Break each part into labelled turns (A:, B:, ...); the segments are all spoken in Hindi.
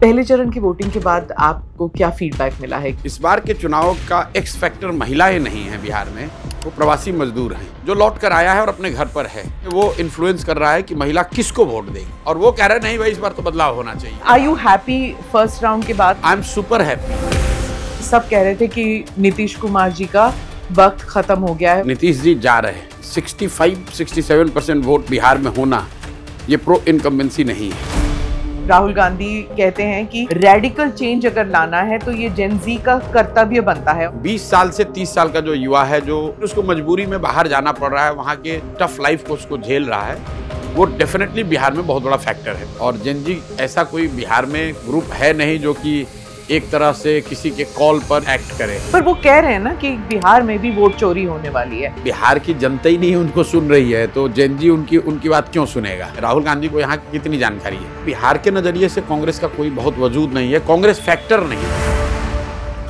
A: पहले चरण की वोटिंग के बाद आपको क्या फीडबैक मिला है?
B: इस बार के चुनाव का एक्स फैक्टर महिलाएं नहीं है बिहार में, वो प्रवासी मजदूर हैं जो लौट कर आया है और अपने घर पर है। वो इन्फ्लुएंस कर रहा है कि महिला किसको वोट देगी, और वो कह रहे नहीं भाई इस बार तो बदलाव होना चाहिए।
A: Are you happy first round के बाद?
B: I am super happy.
A: सब कह रहे थे कि नीतीश कुमार जी का वक्त खत्म हो गया है।
B: नीतीश जी जा रहे हैं। 65-67% वोट बिहार में होना ये प्रो इनकम्बेंसी नहीं है।
A: राहुल गांधी कहते हैं कि रेडिकल चेंज अगर लाना है तो ये जेन ज़ी का कर्तव्य बनता है।
B: 20 साल से 30 साल का जो युवा है, जो उसको मजबूरी में बाहर जाना पड़ रहा है, वहाँ के टफ लाइफ को उसको झेल रहा है, वो डेफिनेटली बिहार में बहुत बड़ा फैक्टर है। और जेन ज़ी ऐसा कोई बिहार में ग्रुप है नहीं जो कि एक तरह से किसी के कॉल पर एक्ट करे।
A: पर वो कह रहे हैं ना कि बिहार में भी वोट चोरी होने वाली है।
B: बिहार की जनता ही नहीं उनको सुन रही है, तो जेन ज़ी उनकी बात क्यों सुनेगा? राहुल गांधी को यहाँ की कितनी जानकारी है? बिहार के नजरिए से कांग्रेस का कोई बहुत वजूद नहीं है, कांग्रेस फैक्टर नहीं है।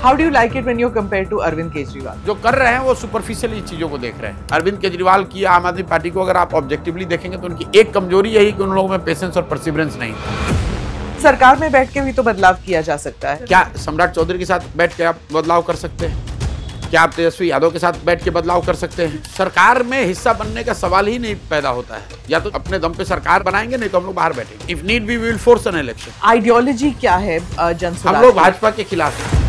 A: How do you like it when you compare to Arvind Kejriwal?
B: जो कर रहे हैं वो सुपरफिशियली चीजों को देख रहे हैं। अरविंद केजरीवाल की आम आदमी पार्टी को अगर आप ऑब्जेक्टिवली देखेंगे तो उनकी एक कमजोरी यही कि उन लोगों में पेशेंस और परसिवरेंस नहीं है।
A: सरकार में बैठ के भी तो बदलाव किया जा सकता है।
B: क्या सम्राट चौधरी के साथ बैठ के आप बदलाव कर सकते हैं? क्या आप तेजस्वी यादव के साथ बैठ के बदलाव कर सकते हैं? सरकार में हिस्सा बनने का सवाल ही नहीं पैदा होता है। या तो अपने दम पे सरकार बनाएंगे, नहीं तो हम लोग बाहर बैठेंगे। If need be we will force an election.
A: Ideology क्या है जनसुराज?
B: हम लोग भाजपा के खिलाफ हैं।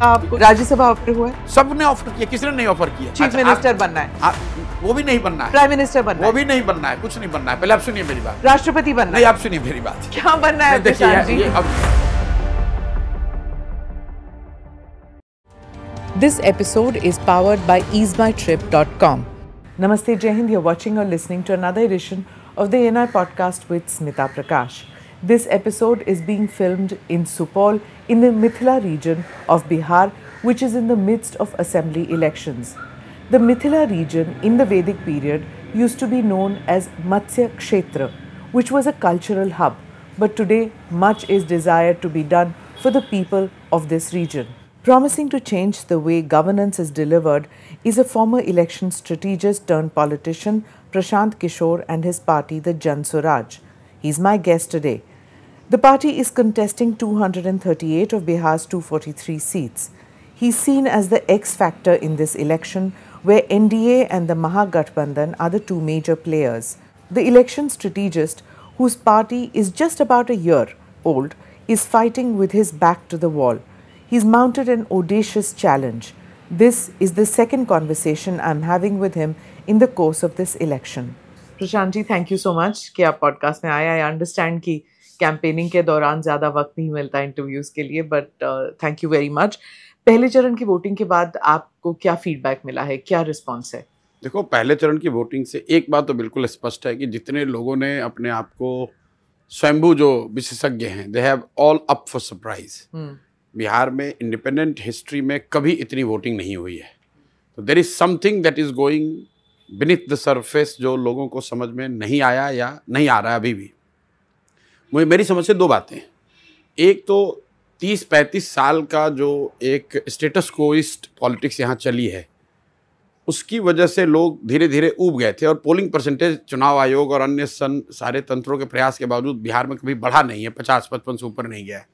A: आपको राज्यसभा ऑफर हुआ है?
B: सबने ऑफर किया, किसने नहीं ऑफर किया?
A: चीफ मिनिस्टर बनना है?
B: वो भी नहीं बनना है।
A: प्राइम मिनिस्टर बनना है?
B: वो भी नहीं बनना है, कुछ नहीं बनना है। पहले आप सुनिए मेरी बात।
A: राष्ट्रपति बनना है?
B: नहीं, आप सुनिए मेरी बात।
A: क्या बनना है?
B: देखिए अब
A: This episode is powered by easemytrip.com. Namaste, Jai Hind. You're watching or listening to another edition of the ANI podcast with Smita Prakash. This episode is being filmed in Supaul in the Mithila region of Bihar, which is in the midst of assembly elections. The Mithila region in the Vedic period used to be known as Matsya Kshetra, which was a cultural hub, but today much is desired to be done for the people of this region. Promising to change the way governance is delivered is a former election strategist turned politician Prashant Kishore and his party, the Jan Swaraj. He's my guest today. The party is contesting 238 of Bihar's 243 seats. He's seen as the X factor in this election, where NDA and the Mahagathbandhan are the two major players. The election strategist, whose party is just about a year old, is fighting with his back to the wall. He's mounted an audacious challenge. This is the second conversation I'm having with him in the course of this election. Prashant ji, thank you so much कि आप पॉडकास्ट में आए। I understand कि कैंपेनिंग के दौरान ज़्यादा वक्त नहीं मिलता इंटरव्यूज़ के लिए, but thank you very much. पहले चरण की वोटिंग के बाद आपको क्या फीडबैक मिला है, क्या रिस्पॉन्स है?
B: देखो, पहले चरण की वोटिंग से एक बात तो बिल्कुल स्पष्ट है कि जितने लोगों ने अपने आप को स्वयंभू जो विशेषज्ञ हैं, they have all up for surprise. Bihar में इंडिपेंडेंट हिस्ट्री में कभी इतनी वोटिंग नहीं हुई है। तो there is something that is going beneath the surface जो लोगों को समझ में नहीं आया या नहीं आ रहा है अभी भी। मेरी समझ से दो बातें। एक तो 30-35 साल का जो एक स्टेटस कोइस्ट पॉलिटिक्स यहाँ चली है, उसकी वजह से लोग धीरे धीरे ऊब गए थे, और पोलिंग परसेंटेज चुनाव आयोग और अन्य सारे तंत्रों के प्रयास के बावजूद बिहार में कभी बढ़ा नहीं है, 50-55 से ऊपर नहीं गया है।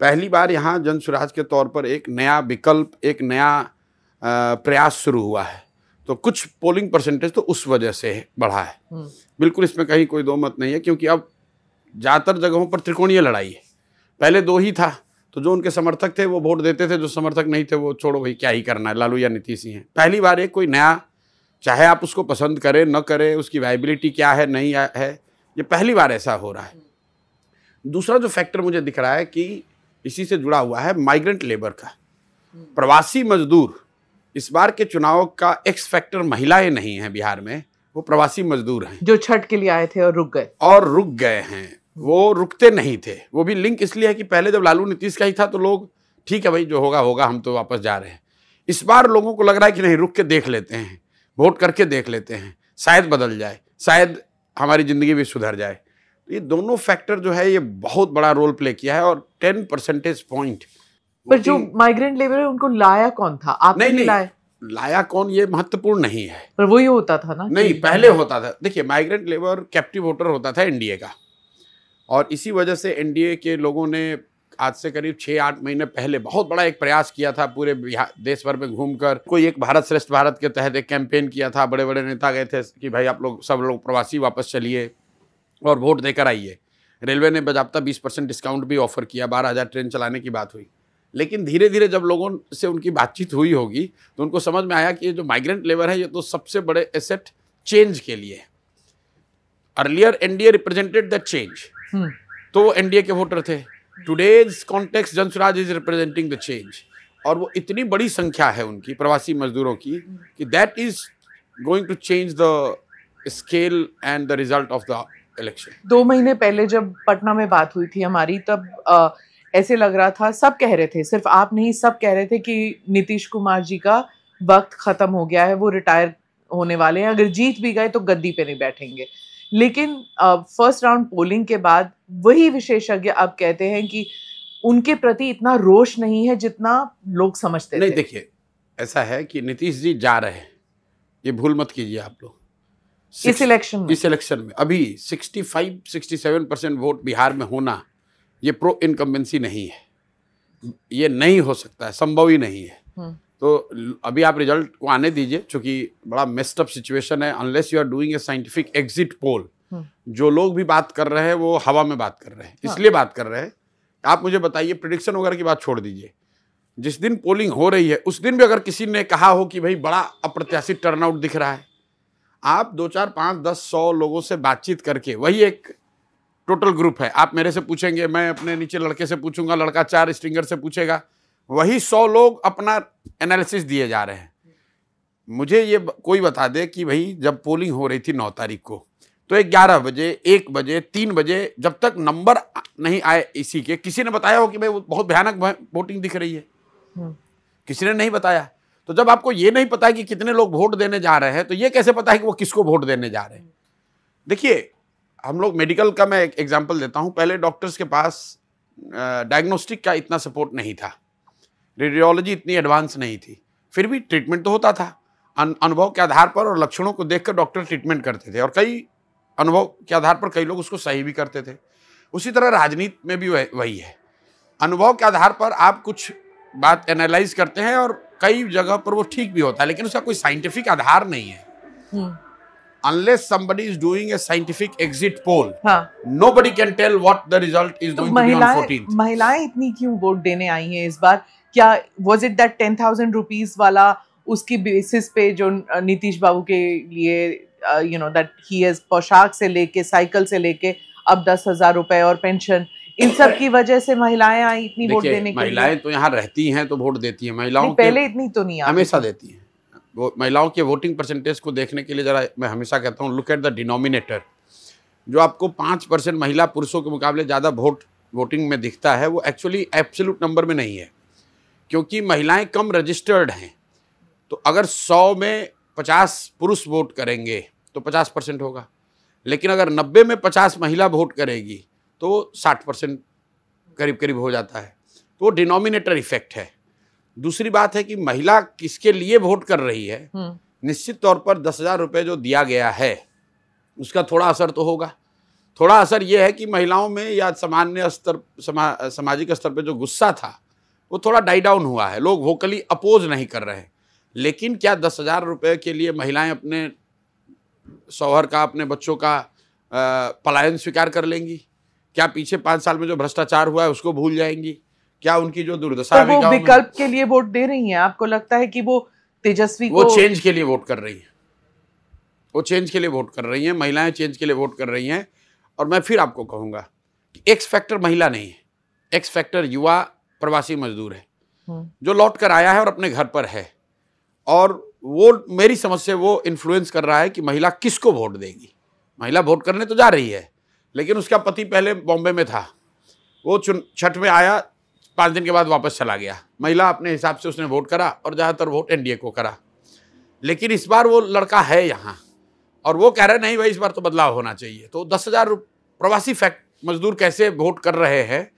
B: पहली बार यहाँ जन स्वराज के तौर पर एक नया विकल्प, एक नया प्रयास शुरू हुआ है, तो कुछ पोलिंग परसेंटेज तो उस वजह से बढ़ा है। बिल्कुल, इसमें कहीं कोई दो मत नहीं है, क्योंकि अब ज़्यादातर जगहों पर त्रिकोणीय लड़ाई है। पहले दो ही था, तो जो उनके समर्थक थे वो वोट देते थे, जो समर्थक नहीं थे वो छोड़ो भाई क्या ही करना है, लालू या नीतीश ही हैं। पहली बार एक कोई नया, चाहे आप उसको पसंद करें न करें, उसकी वायबिलिटी क्या है नहीं है, ये पहली बार ऐसा हो रहा है। दूसरा जो फैक्टर मुझे दिख रहा है कि इसी से जुड़ा हुआ है माइग्रेंट लेबर का। प्रवासी मजदूर, इस बार के चुनाव का एक्स फैक्टर महिलाएं नहीं है बिहार में, वो प्रवासी मजदूर हैं
A: जो छठ के लिए आए थे और रुक गए
B: हैं। वो रुकते नहीं थे। वो भी लिंक इसलिए है कि पहले जब लालू नीतीश का ही था तो लोग ठीक है भाई जो होगा होगा, हम तो वापस जा रहे हैं। इस बार लोगों को लग रहा है कि नहीं, रुक के देख लेते हैं, वोट करके देख लेते हैं, शायद बदल जाए, शायद हमारी ज़िंदगी भी सुधर जाए। ये दोनों फैक्टर जो है ये बहुत बड़ा रोल प्ले किया है। और 10 परसेंटेज पॉइंट।
A: पर जो माइग्रेंट लेबर है उनको लाया कौन था? आप नहीं
B: लाया कौन, ये महत्वपूर्ण नहीं है।
A: पर वही होता था ना?
B: नहीं, पहले होता था। देखिए, माइग्रेंट लेबर कैप्टिव वोटर होता था एनडीए का, और इसी वजह से एनडीए के लोगों ने आज से करीब 6-8 महीने पहले बहुत बड़ा एक प्रयास किया था, पूरे देश भर में घूमकर कोई एक भारत श्रेष्ठ भारत के तहत एक कैंपेन किया था। बड़े बड़े नेता गए थे कि भाई आप लोग सब लोग प्रवासी वापस चलिए और वोट देकर आइए। रेलवे ने बाज़ाब्ता 20% डिस्काउंट भी ऑफर किया, 12,000 ट्रेन चलाने की बात हुई। लेकिन धीरे धीरे जब लोगों से उनकी बातचीत हुई होगी तो उनको समझ में आया कि ये जो माइग्रेंट लेबर है ये तो सबसे बड़े एसेट चेंज के लिए। Earlier NDA represented the change, तो वो एनडीए के वोटर थे। Today's context Jan Suraaj is representing the change, और वो इतनी बड़ी संख्या है उनकी प्रवासी मजदूरों की कि that is going to change the scale and the result of the election.
A: 2 महीने पहले जब पटना में बात हुई थी हमारी, तब ऐसे लग रहा था, सब कह रहे थे, सिर्फ आप नहीं, सब कह रहे थे कि नीतीश कुमार जी का वक्त खत्म हो गया है, वो रिटायर होने वाले हैं, अगर जीत भी गए तो गद्दी पे नहीं बैठेंगे। लेकिन फर्स्ट राउंड पोलिंग के बाद वही विशेषज्ञ अब कहते हैं कि उनके प्रति इतना रोष नहीं है जितना लोग समझते थे।
B: नहीं, देखिए ऐसा है कि नीतीश जी जा रहे हैं, ये भूल मत कीजिए आप लोग।
A: इस इलेक्शन में
B: अभी 65-67% वोट बिहार में होना ये प्रो इनकम्बेंसी नहीं है, ये नहीं हो सकता है, संभव ही नहीं है। तो अभी आप रिजल्ट को आने दीजिए, क्योंकि बड़ा मेस्ड अप सिचुएशन है। Unless you are doing a scientific exit poll, जो लोग भी बात कर रहे हैं वो हवा में बात कर रहे हैं, इसलिए बात कर रहे हैं। आप मुझे बताइए, प्रेडिक्शन वगैरह की बात छोड़ दीजिए, जिस दिन पोलिंग हो रही है उस दिन भी अगर किसी ने कहा हो कि भाई बड़ा अप्रत्याशित टर्नआउट दिख रहा है, आप 2, 4, 5, 10, 100 लोगों से बातचीत करके, वही एक टोटल ग्रुप है, आप मेरे से पूछेंगे, मैं अपने नीचे लड़के से पूछूंगा, लड़का 4 स्ट्रिंगर से पूछेगा, वही 100 लोग अपना एनालिसिस दिए जा रहे हैं। मुझे ये कोई बता दे कि भाई जब पोलिंग हो रही थी 9 तारीख को, तो 11 बजे, 1 बजे, 3 बजे, जब तक नंबर नहीं आए इसी के, किसी ने बताया हो कि भाई बहुत भयानक वोटिंग दिख रही है? किसी ने नहीं बताया। तो जब आपको ये नहीं पता कि कितने लोग वोट देने जा रहे हैं, तो ये कैसे पता है कि वो किसको वोट देने जा रहे हैं? देखिए, हम लोग मेडिकल का मैं एक एग्जाम्पल देता हूँ। पहले डॉक्टर्स के पास डायग्नोस्टिक का इतना सपोर्ट नहीं था, रेडियोलॉजी इतनी एडवांस नहीं थी, फिर भी ट्रीटमेंट तो होता था। अनुभव के आधार पर और लक्षणों को देखकर डॉक्टर ट्रीटमेंट करते थे, और कई अनुभव के आधार पर कई लोग उसको सही भी करते थे। उसी तरह राजनीति में भी वही है, अनुभव के आधार पर आप कुछ बात एनालाइज करते हैं और कई जगह पर वो ठीक भी होता है, लेकिन उसका कोई साइंटिफिक आधार नहीं है। Unless somebody is doing a scientific exit poll, nobody can tell what the result is going to be on 14th.
A: महिलाएं इतनी क्यों वोट देने आई हैं इस बार? क्या was it that 10,000 rupees वाला, उसकी बेसिस पे जो नीतीश बाबू के लिए that he has पोशाक से लेके, साइकिल से लेके अब 10,000 रुपए और पेंशन, इन सब की वजह से महिलाएं आई इतनी वोट देने के लिए?
B: महिलाएं तो यहाँ रहती हैं तो वोट देती हैं, महिलाओं
A: पहले इतनी तो नहीं,
B: हमेशा देती हैं। वो महिलाओं के वोटिंग परसेंटेज को देखने के लिए जरा मैं हमेशा कहता हूँ, लुक एट द डिनोमिनेटर। जो आपको 5% महिला पुरुषों के मुकाबले ज़्यादा वोटिंग में दिखता है, वो एक्चुअली एब्सोल्यूट नंबर में नहीं है, क्योंकि महिलाएं कम रजिस्टर्ड हैं। तो अगर 100 में 50 पुरुष वोट करेंगे तो 50% होगा, लेकिन अगर 90 में 50 महिला वोट करेगी तो 60% करीब करीब हो जाता है। तो वो डिनोमिनेटर इफेक्ट है। दूसरी बात है कि महिला किसके लिए वोट कर रही है, निश्चित तौर पर 10,000 रुपये जो दिया गया है उसका थोड़ा असर तो होगा। थोड़ा असर ये है कि महिलाओं में या सामान्य स्तर, सामाजिक स्तर पे जो गुस्सा था वो थोड़ा डाई डाउन हुआ है, लोग वोकली अपोज नहीं कर रहे हैं। लेकिन क्या 10,000 रुपये के लिए महिलाएं अपने शौहर का, अपने बच्चों का पलायन स्वीकार कर लेंगी? क्या पीछे 5 साल में जो भ्रष्टाचार हुआ है उसको भूल जाएंगी? क्या उनकी जो दुर्दशा है,
A: वो विकल्प के लिए वोट दे रही हैं? आपको लगता है कि वो तेजस्वी
B: वो चेंज के लिए वोट कर रही हैं? वो चेंज के लिए वोट कर रही हैं, महिलाएं चेंज के लिए वोट कर रही हैं। और मैं फिर आपको कहूँगा कि एक्स फैक्टर महिला नहीं है, एक्स फैक्टर युवा प्रवासी मजदूर है, जो लौट कर आया है और अपने घर पर है। और वो मेरी समझ से वो इन्फ्लुएंस कर रहा है कि महिला किसको वोट देगी। महिला वोट करने तो जा रही है, लेकिन उसका पति पहले बॉम्बे में था, वो छठ में आया, 5 दिन के बाद वापस चला गया। महिला अपने हिसाब से उसने वोट करा और ज़्यादातर वोट एनडीए को करा। लेकिन इस बार वो लड़का है यहाँ और वो कह रहे नहीं भाई इस बार तो बदलाव होना चाहिए। तो 10,000 प्रवासी मजदूर कैसे वोट कर रहे हैं,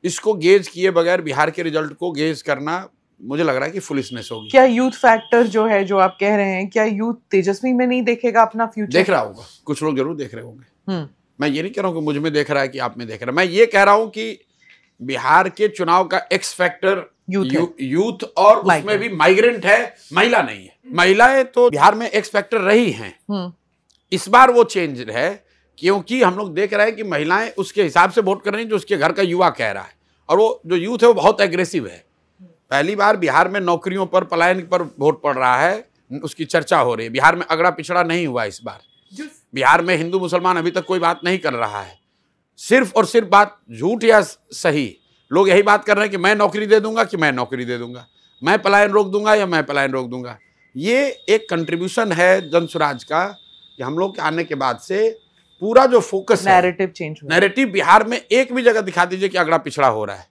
B: इसको गेज किए बगैर बिहार के रिजल्ट को गेज करना मुझे लग रहा है कि फुलिशनेस होगी।
A: क्या यूथ फैक्टर जो है, जो आप कह रहे हैं, क्या यूथ तेजस्वी में नहीं देखेगा अपना फ्यूचर?
B: देख रहा होगा, कुछ लोग जरूर देख रहे होंगे। मैं ये नहीं कह रहा हूँ कि मुझ में देख रहा है कि आप में देख रहा है। मैं ये कह रहा हूँ कि बिहार के चुनाव का एक्स फैक्टर यूथ और उसमें भी माइग्रेंट है, महिला नहीं है। महिलाएं तो बिहार में एक्स फैक्टर रही हैं, इस बार वो चेंज है क्योंकि हम लोग देख रहे हैं कि महिलाएं उसके हिसाब से वोट कर रही हैं जो उसके घर का युवा कह रहा है, और वो जो यूथ है वो बहुत एग्रेसिव है। पहली बार बिहार में नौकरियों पर, पलायन पर वोट पड़ रहा है, उसकी चर्चा हो रही है। बिहार में अगड़ा पिछड़ा नहीं हुआ इस बार। बिहार में हिंदू मुसलमान अभी तक कोई बात नहीं कर रहा है, सिर्फ और सिर्फ बात झूठ या सही, लोग यही बात कर रहे हैं कि मैं नौकरी दे दूंगा कि मैं नौकरी दे दूंगा, मैं पलायन रोक दूंगा या मैं पलायन रोक दूंगा। ये एक कंट्रीब्यूशन है जनसुराज का कि हम लोग के आने के बाद से पूरा जो फोकस है,
A: नैरेटिव चेंज हुआ।
B: नैरेटिव बिहार में एक भी जगह दिखा दीजिए कि अगड़ा पिछड़ा हो रहा है।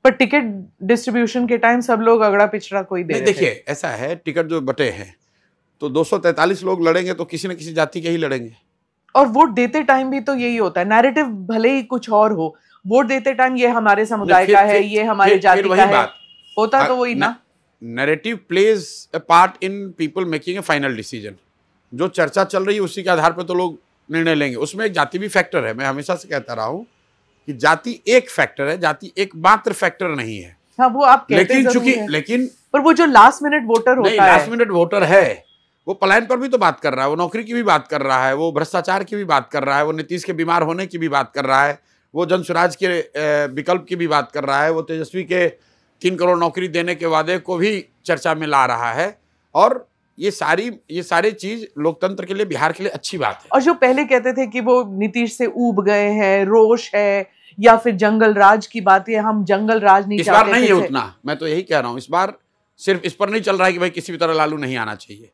A: पर टिकट डिस्ट्रीब्यूशन के टाइम सब लोग अगड़ा पिछड़ा कोई दे रहे थे।
B: देखिए ऐसा है, टिकट जो बटे हैं तो 243 लोग लड़ेंगे तो किसी न किसी जाति के ही लड़ेंगे।
A: और वोट देते टाइम भी तो यही होता है, नैरेटिव भले ही कुछ और हो, वोट देते टाइम ये हमारे समुदाय का है, ये हमारे जाति का है, होता तो वही ना।
B: Narrative plays a part in people making A final decision. जो चर्चा चल रही है उसी के आधार पर तो लोग निर्णय लेंगे। उसमें एक जाति भी फैक्टर है। मैं हमेशा से कहता रहा हूँ कि जाति एक फैक्टर है, जाति एक मात्र फैक्टर नहीं है।
A: हाँ, वो आप कहते
B: लेकिन
A: पर वो जो लास्ट मिनट वोटर होता है,
B: लास्ट मिनट वोटर है, वो पलायन पर भी तो बात कर रहा है, वो नौकरी की भी बात कर रहा है, वो भ्रष्टाचार की भी बात कर रहा है, वो नीतीश के बीमार होने की भी बात कर रहा है, वो जनसुराज के विकल्प की भी बात कर रहा है, वो तेजस्वी के 3 करोड़ नौकरी देने के वादे को भी चर्चा में ला रहा है। और ये सारी चीज लोकतंत्र के लिए, बिहार के लिए अच्छी बात है।
A: और जो पहले कहते थे कि वो नीतीश से ऊब गए हैं, रोष है, या फिर जंगल राज की बात है, हम जंगल राज नहीं चाहते।
B: इस बार नहीं है उतना, मैं तो यही कह रहा हूँ। इस बार सिर्फ इस पर नहीं चल रहा है कि भाई किसी भी तरह लालू नहीं आना चाहिए।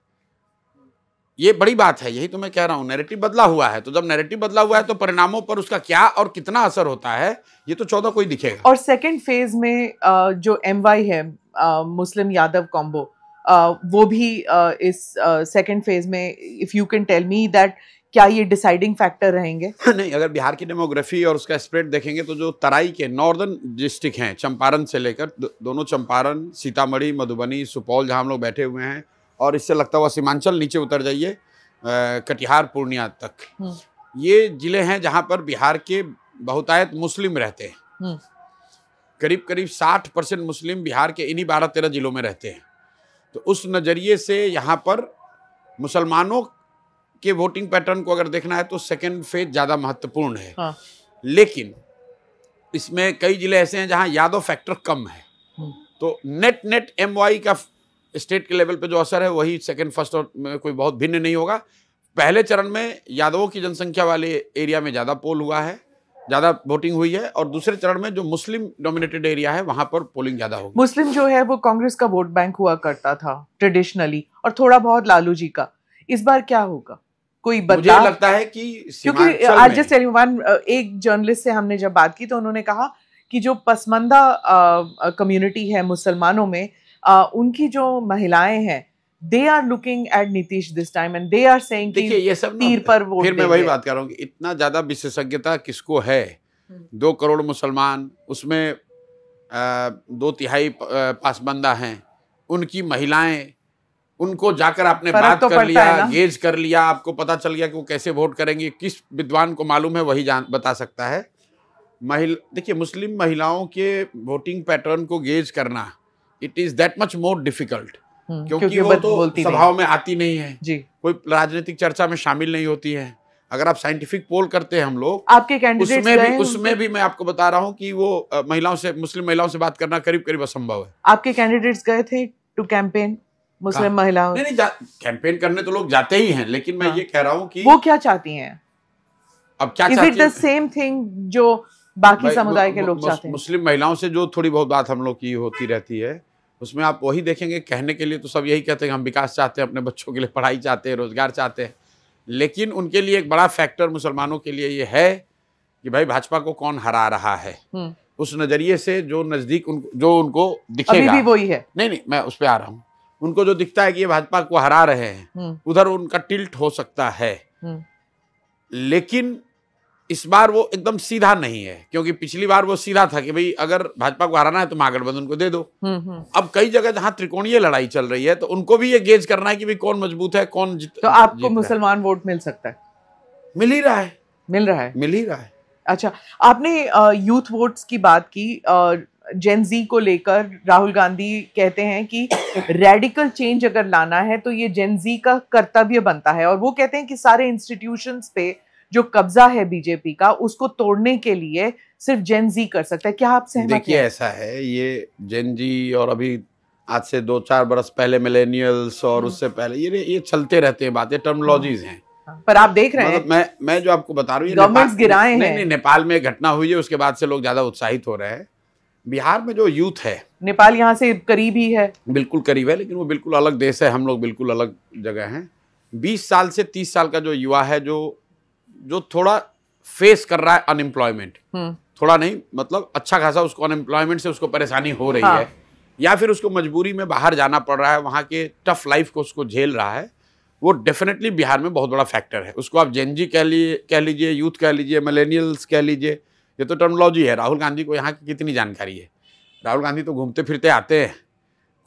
B: ये बड़ी बात है, यही तो मैं कह रहा हूँ। नैरेटिव बदला हुआ है, तो जब नैरेटिव बदला हुआ है तो परिणामों पर उसका क्या और कितना असर होता है ये तो 14 को ही दिखेगा।
A: और सेकंड फेज में जो MY है, मुस्लिम यादव कॉम्बो, वो भी इस सेकंड फेज में, if you can tell me that, क्या ये डिसाइडिंग फैक्टर रहेंगे?
B: नहीं, अगर बिहार की डेमोग्राफी और उसका स्प्रेड देखेंगे तो जो तराई के नॉर्दर्न डिस्ट्रिक्ट हैं, चंपारण से लेकर दोनों चंपारण, सीतामढ़ी, मधुबनी, सुपौल, जहाँ हम लोग बैठे हुए हैं, और इससे लगता हुआ सीमांचल नीचे उतर जाइए कटिहार, पूर्णिया तक, ये जिले हैं जहाँ पर बिहार के बहुतायत मुस्लिम रहते हैं। करीब करीब 60% मुस्लिम बिहार के इन्हीं 12-13 जिलों में रहते हैं। तो उस नज़रिए से यहाँ पर मुसलमानों के वोटिंग पैटर्न को अगर देखना है तो सेकेंड फेज ज़्यादा महत्वपूर्ण है।
A: हाँ। लेकिन
B: इसमें कई जिले ऐसे हैं जहाँ यादव फैक्टर कम है, तो नेट MY का स्टेट के लेवल पे जो असर है वही सेकंड फर्स्ट और में कोई बहुत भिन्न नहीं होगा। पहले चरण में यादवों की जनसंख्या वाले एरिया में ज़्यादा पोल हुआ है, ज़्यादा वोटिंग हुई है, और दूसरे चरण में जो मुस्लिम डोमिनेटेड एरिया है वहाँ पर पोलिंग ज़्यादा होगी।
A: मुस्लिम जो है वो कांग्रेस का वोट बैंक हुआ करता था ट्रेडिशनली, और थोड़ा बहुत लालू जी का। इस बार क्या होगा, कोई बदलाव?
B: मुझे लगता है कि
A: क्योंकि आज जस्ट एक जर्नलिस्ट से हमने जब बात की तो उन्होंने कहा कि जो पसमंदा कम्युनिटी है मुसलमानों में, उनकी जो महिलाएं हैं, they are looking at Nitish this time and they are saying कि
B: ये सब
A: तीर पर वोट
B: फिर मैं वही बात कर रहा हूँ कि इतना ज्यादा विशेषज्ञता किसको है। 2 करोड़ मुसलमान, उसमें 2/3 पासबंदा हैं, उनकी महिलाएं, उनको जाकर आपने बात कर लिया, गेज कर लिया, आपको पता चल गया कि वो कैसे वोट करेंगे। किस विद्वान को मालूम है वही बता सकता है। देखिए, मुस्लिम महिलाओं के वोटिंग पैटर्न को गेज करना, it is that much more difficult, क्योंकि वो तो सभाओं में आती नहीं है जी, कोई राजनीतिक चर्चा में शामिल नहीं होती है। अगर आप साइंटिफिक पोल करते हैं हम लोग,
A: आपके कैंडिडेट्स
B: उसमें भी मैं आपको बता रहा हूँ कि वो मुस्लिम महिलाओं से बात करना करीब करीब असंभव है।
A: आपके कैंडिडेट्स गए थे टू कैंपेन मुस्लिम महिलाओं?
B: नहीं, कैंपेन करने तो लोग जाते ही हैं, लेकिन मैं ये कह रहा हूँ कि
A: वो क्या चाहती हैं।
B: अब क्या चाहती हैं?
A: Is it the same thing जो बाकी समुदाय के लोग चाहते हैं?
B: मुस्लिम महिलाओं से जो थोड़ी बहुत बात हम लोग की होती रहती है, उसमें आप वही देखेंगे। कहने के लिए तो सब यही कहते हैं, हम विकास चाहते हैं, अपने बच्चों के लिए पढ़ाई चाहते हैं, रोजगार चाहते हैं, लेकिन उनके लिए एक बड़ा फैक्टर मुसलमानों के लिए ये है कि भाई भाजपा को कौन हरा रहा है। उस नजरिए से जो नजदीक जो उनको दिखेगा,
A: अभी भी वही है।
B: नहीं, मैं उस पर आ रहा हूँ। उनको जो दिखता है कि ये भाजपा को हरा रहे हैं, उधर उनका टिल्ट हो सकता है। लेकिन इस बार वो एकदम सीधा नहीं है, क्योंकि पिछली बार वो सीधा था कि भाई अगर भाजपा को हराना है तो महागठबंधन को दे दो। अब कई जगह जहां त्रिकोणीय लड़ाई चल रही है, तो उनको भी ये गेज करना है कि भाई कौन मजबूत है, कौन
A: तो आपको मुसलमान वोट मिल सकता है?
B: मिल ही रहा है।
A: मिल रहा है।
B: मिल ही रहा है।
A: अच्छा, आपने यूथ वोट्स की बात की। जेन जी को लेकर राहुल गांधी कहते हैं कि रेडिकल चेंज अगर लाना है तो ये जेन जी का कर्तव्य बनता है, और वो कहते हैं कि सारे इंस्टीट्यूशंस पे जो कब्जा है बीजेपी का, उसको तोड़ने के लिए सिर्फ जेन जी कर सकता है। क्या आप सहमत हैं?
B: देखिए, ऐसा है, ये जेन जी और अभी आज से 2-4 बरस पहले मिलेनियल्स और उससे पहले ये चलते रहते हैं बातें, टर्मिनोलॉजीज हैं।
A: पर आप देख रहे हैं,
B: मतलब मैं जो आपको बता रहा हूँ,
A: गवर्नमेंट्स गिराए हैं।
B: नहीं, नेपाल में घटना हुई है, उसके बाद से लोग ज्यादा उत्साहित हो रहे हैं। बिहार में जो यूथ है,
A: नेपाल यहाँ से करीब ही है,
B: बिल्कुल करीब है, लेकिन वो बिल्कुल अलग देश है, हम लोग बिल्कुल अलग जगह हैं। 20 साल से 30 साल का जो युवा है, जो थोड़ा फेस कर रहा है अनएम्प्लॉयमेंट, थोड़ा नहीं, मतलब अच्छा खासा उसको अनएम्प्लॉयमेंट से उसको परेशानी हो रही है, या फिर उसको मजबूरी में बाहर जाना पड़ रहा है, वहाँ के टफ लाइफ को उसको झेल रहा है, वो डेफिनेटली बिहार में बहुत बड़ा फैक्टर है। उसको आप जेन जी कह लीजिए, यूथ कह लीजिए, मिलेनियल्स कह लीजिए, ये तो टर्मिनोलॉजी है। राहुल गांधी को यहाँ की कितनी जानकारी है? राहुल गांधी तो घूमते फिरते आते हैं,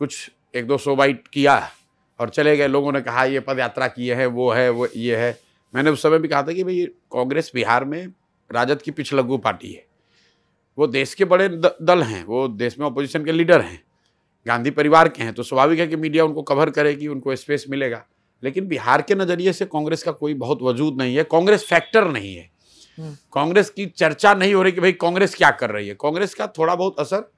B: कुछ 1-2 बाइट किया और चले गए। लोगों ने कहा ये पद यात्रा किए हैं, वो है, वो ये है। मैंने उस समय भी कहा था कि भाई कांग्रेस बिहार में राजद की पिछलग्गू पार्टी है, वो देश के बड़े दल हैं, वो देश में अपोजिशन के लीडर हैं, गांधी परिवार के हैं, तो स्वाभाविक है कि मीडिया उनको कवर करेगी, उनको स्पेस मिलेगा। लेकिन बिहार के नजरिए से कांग्रेस का कोई बहुत वजूद नहीं है, कांग्रेस फैक्टर नहीं है, कांग्रेस की चर्चा नहीं हो रही कि भाई कांग्रेस क्या कर रही है। कांग्रेस का थोड़ा बहुत असर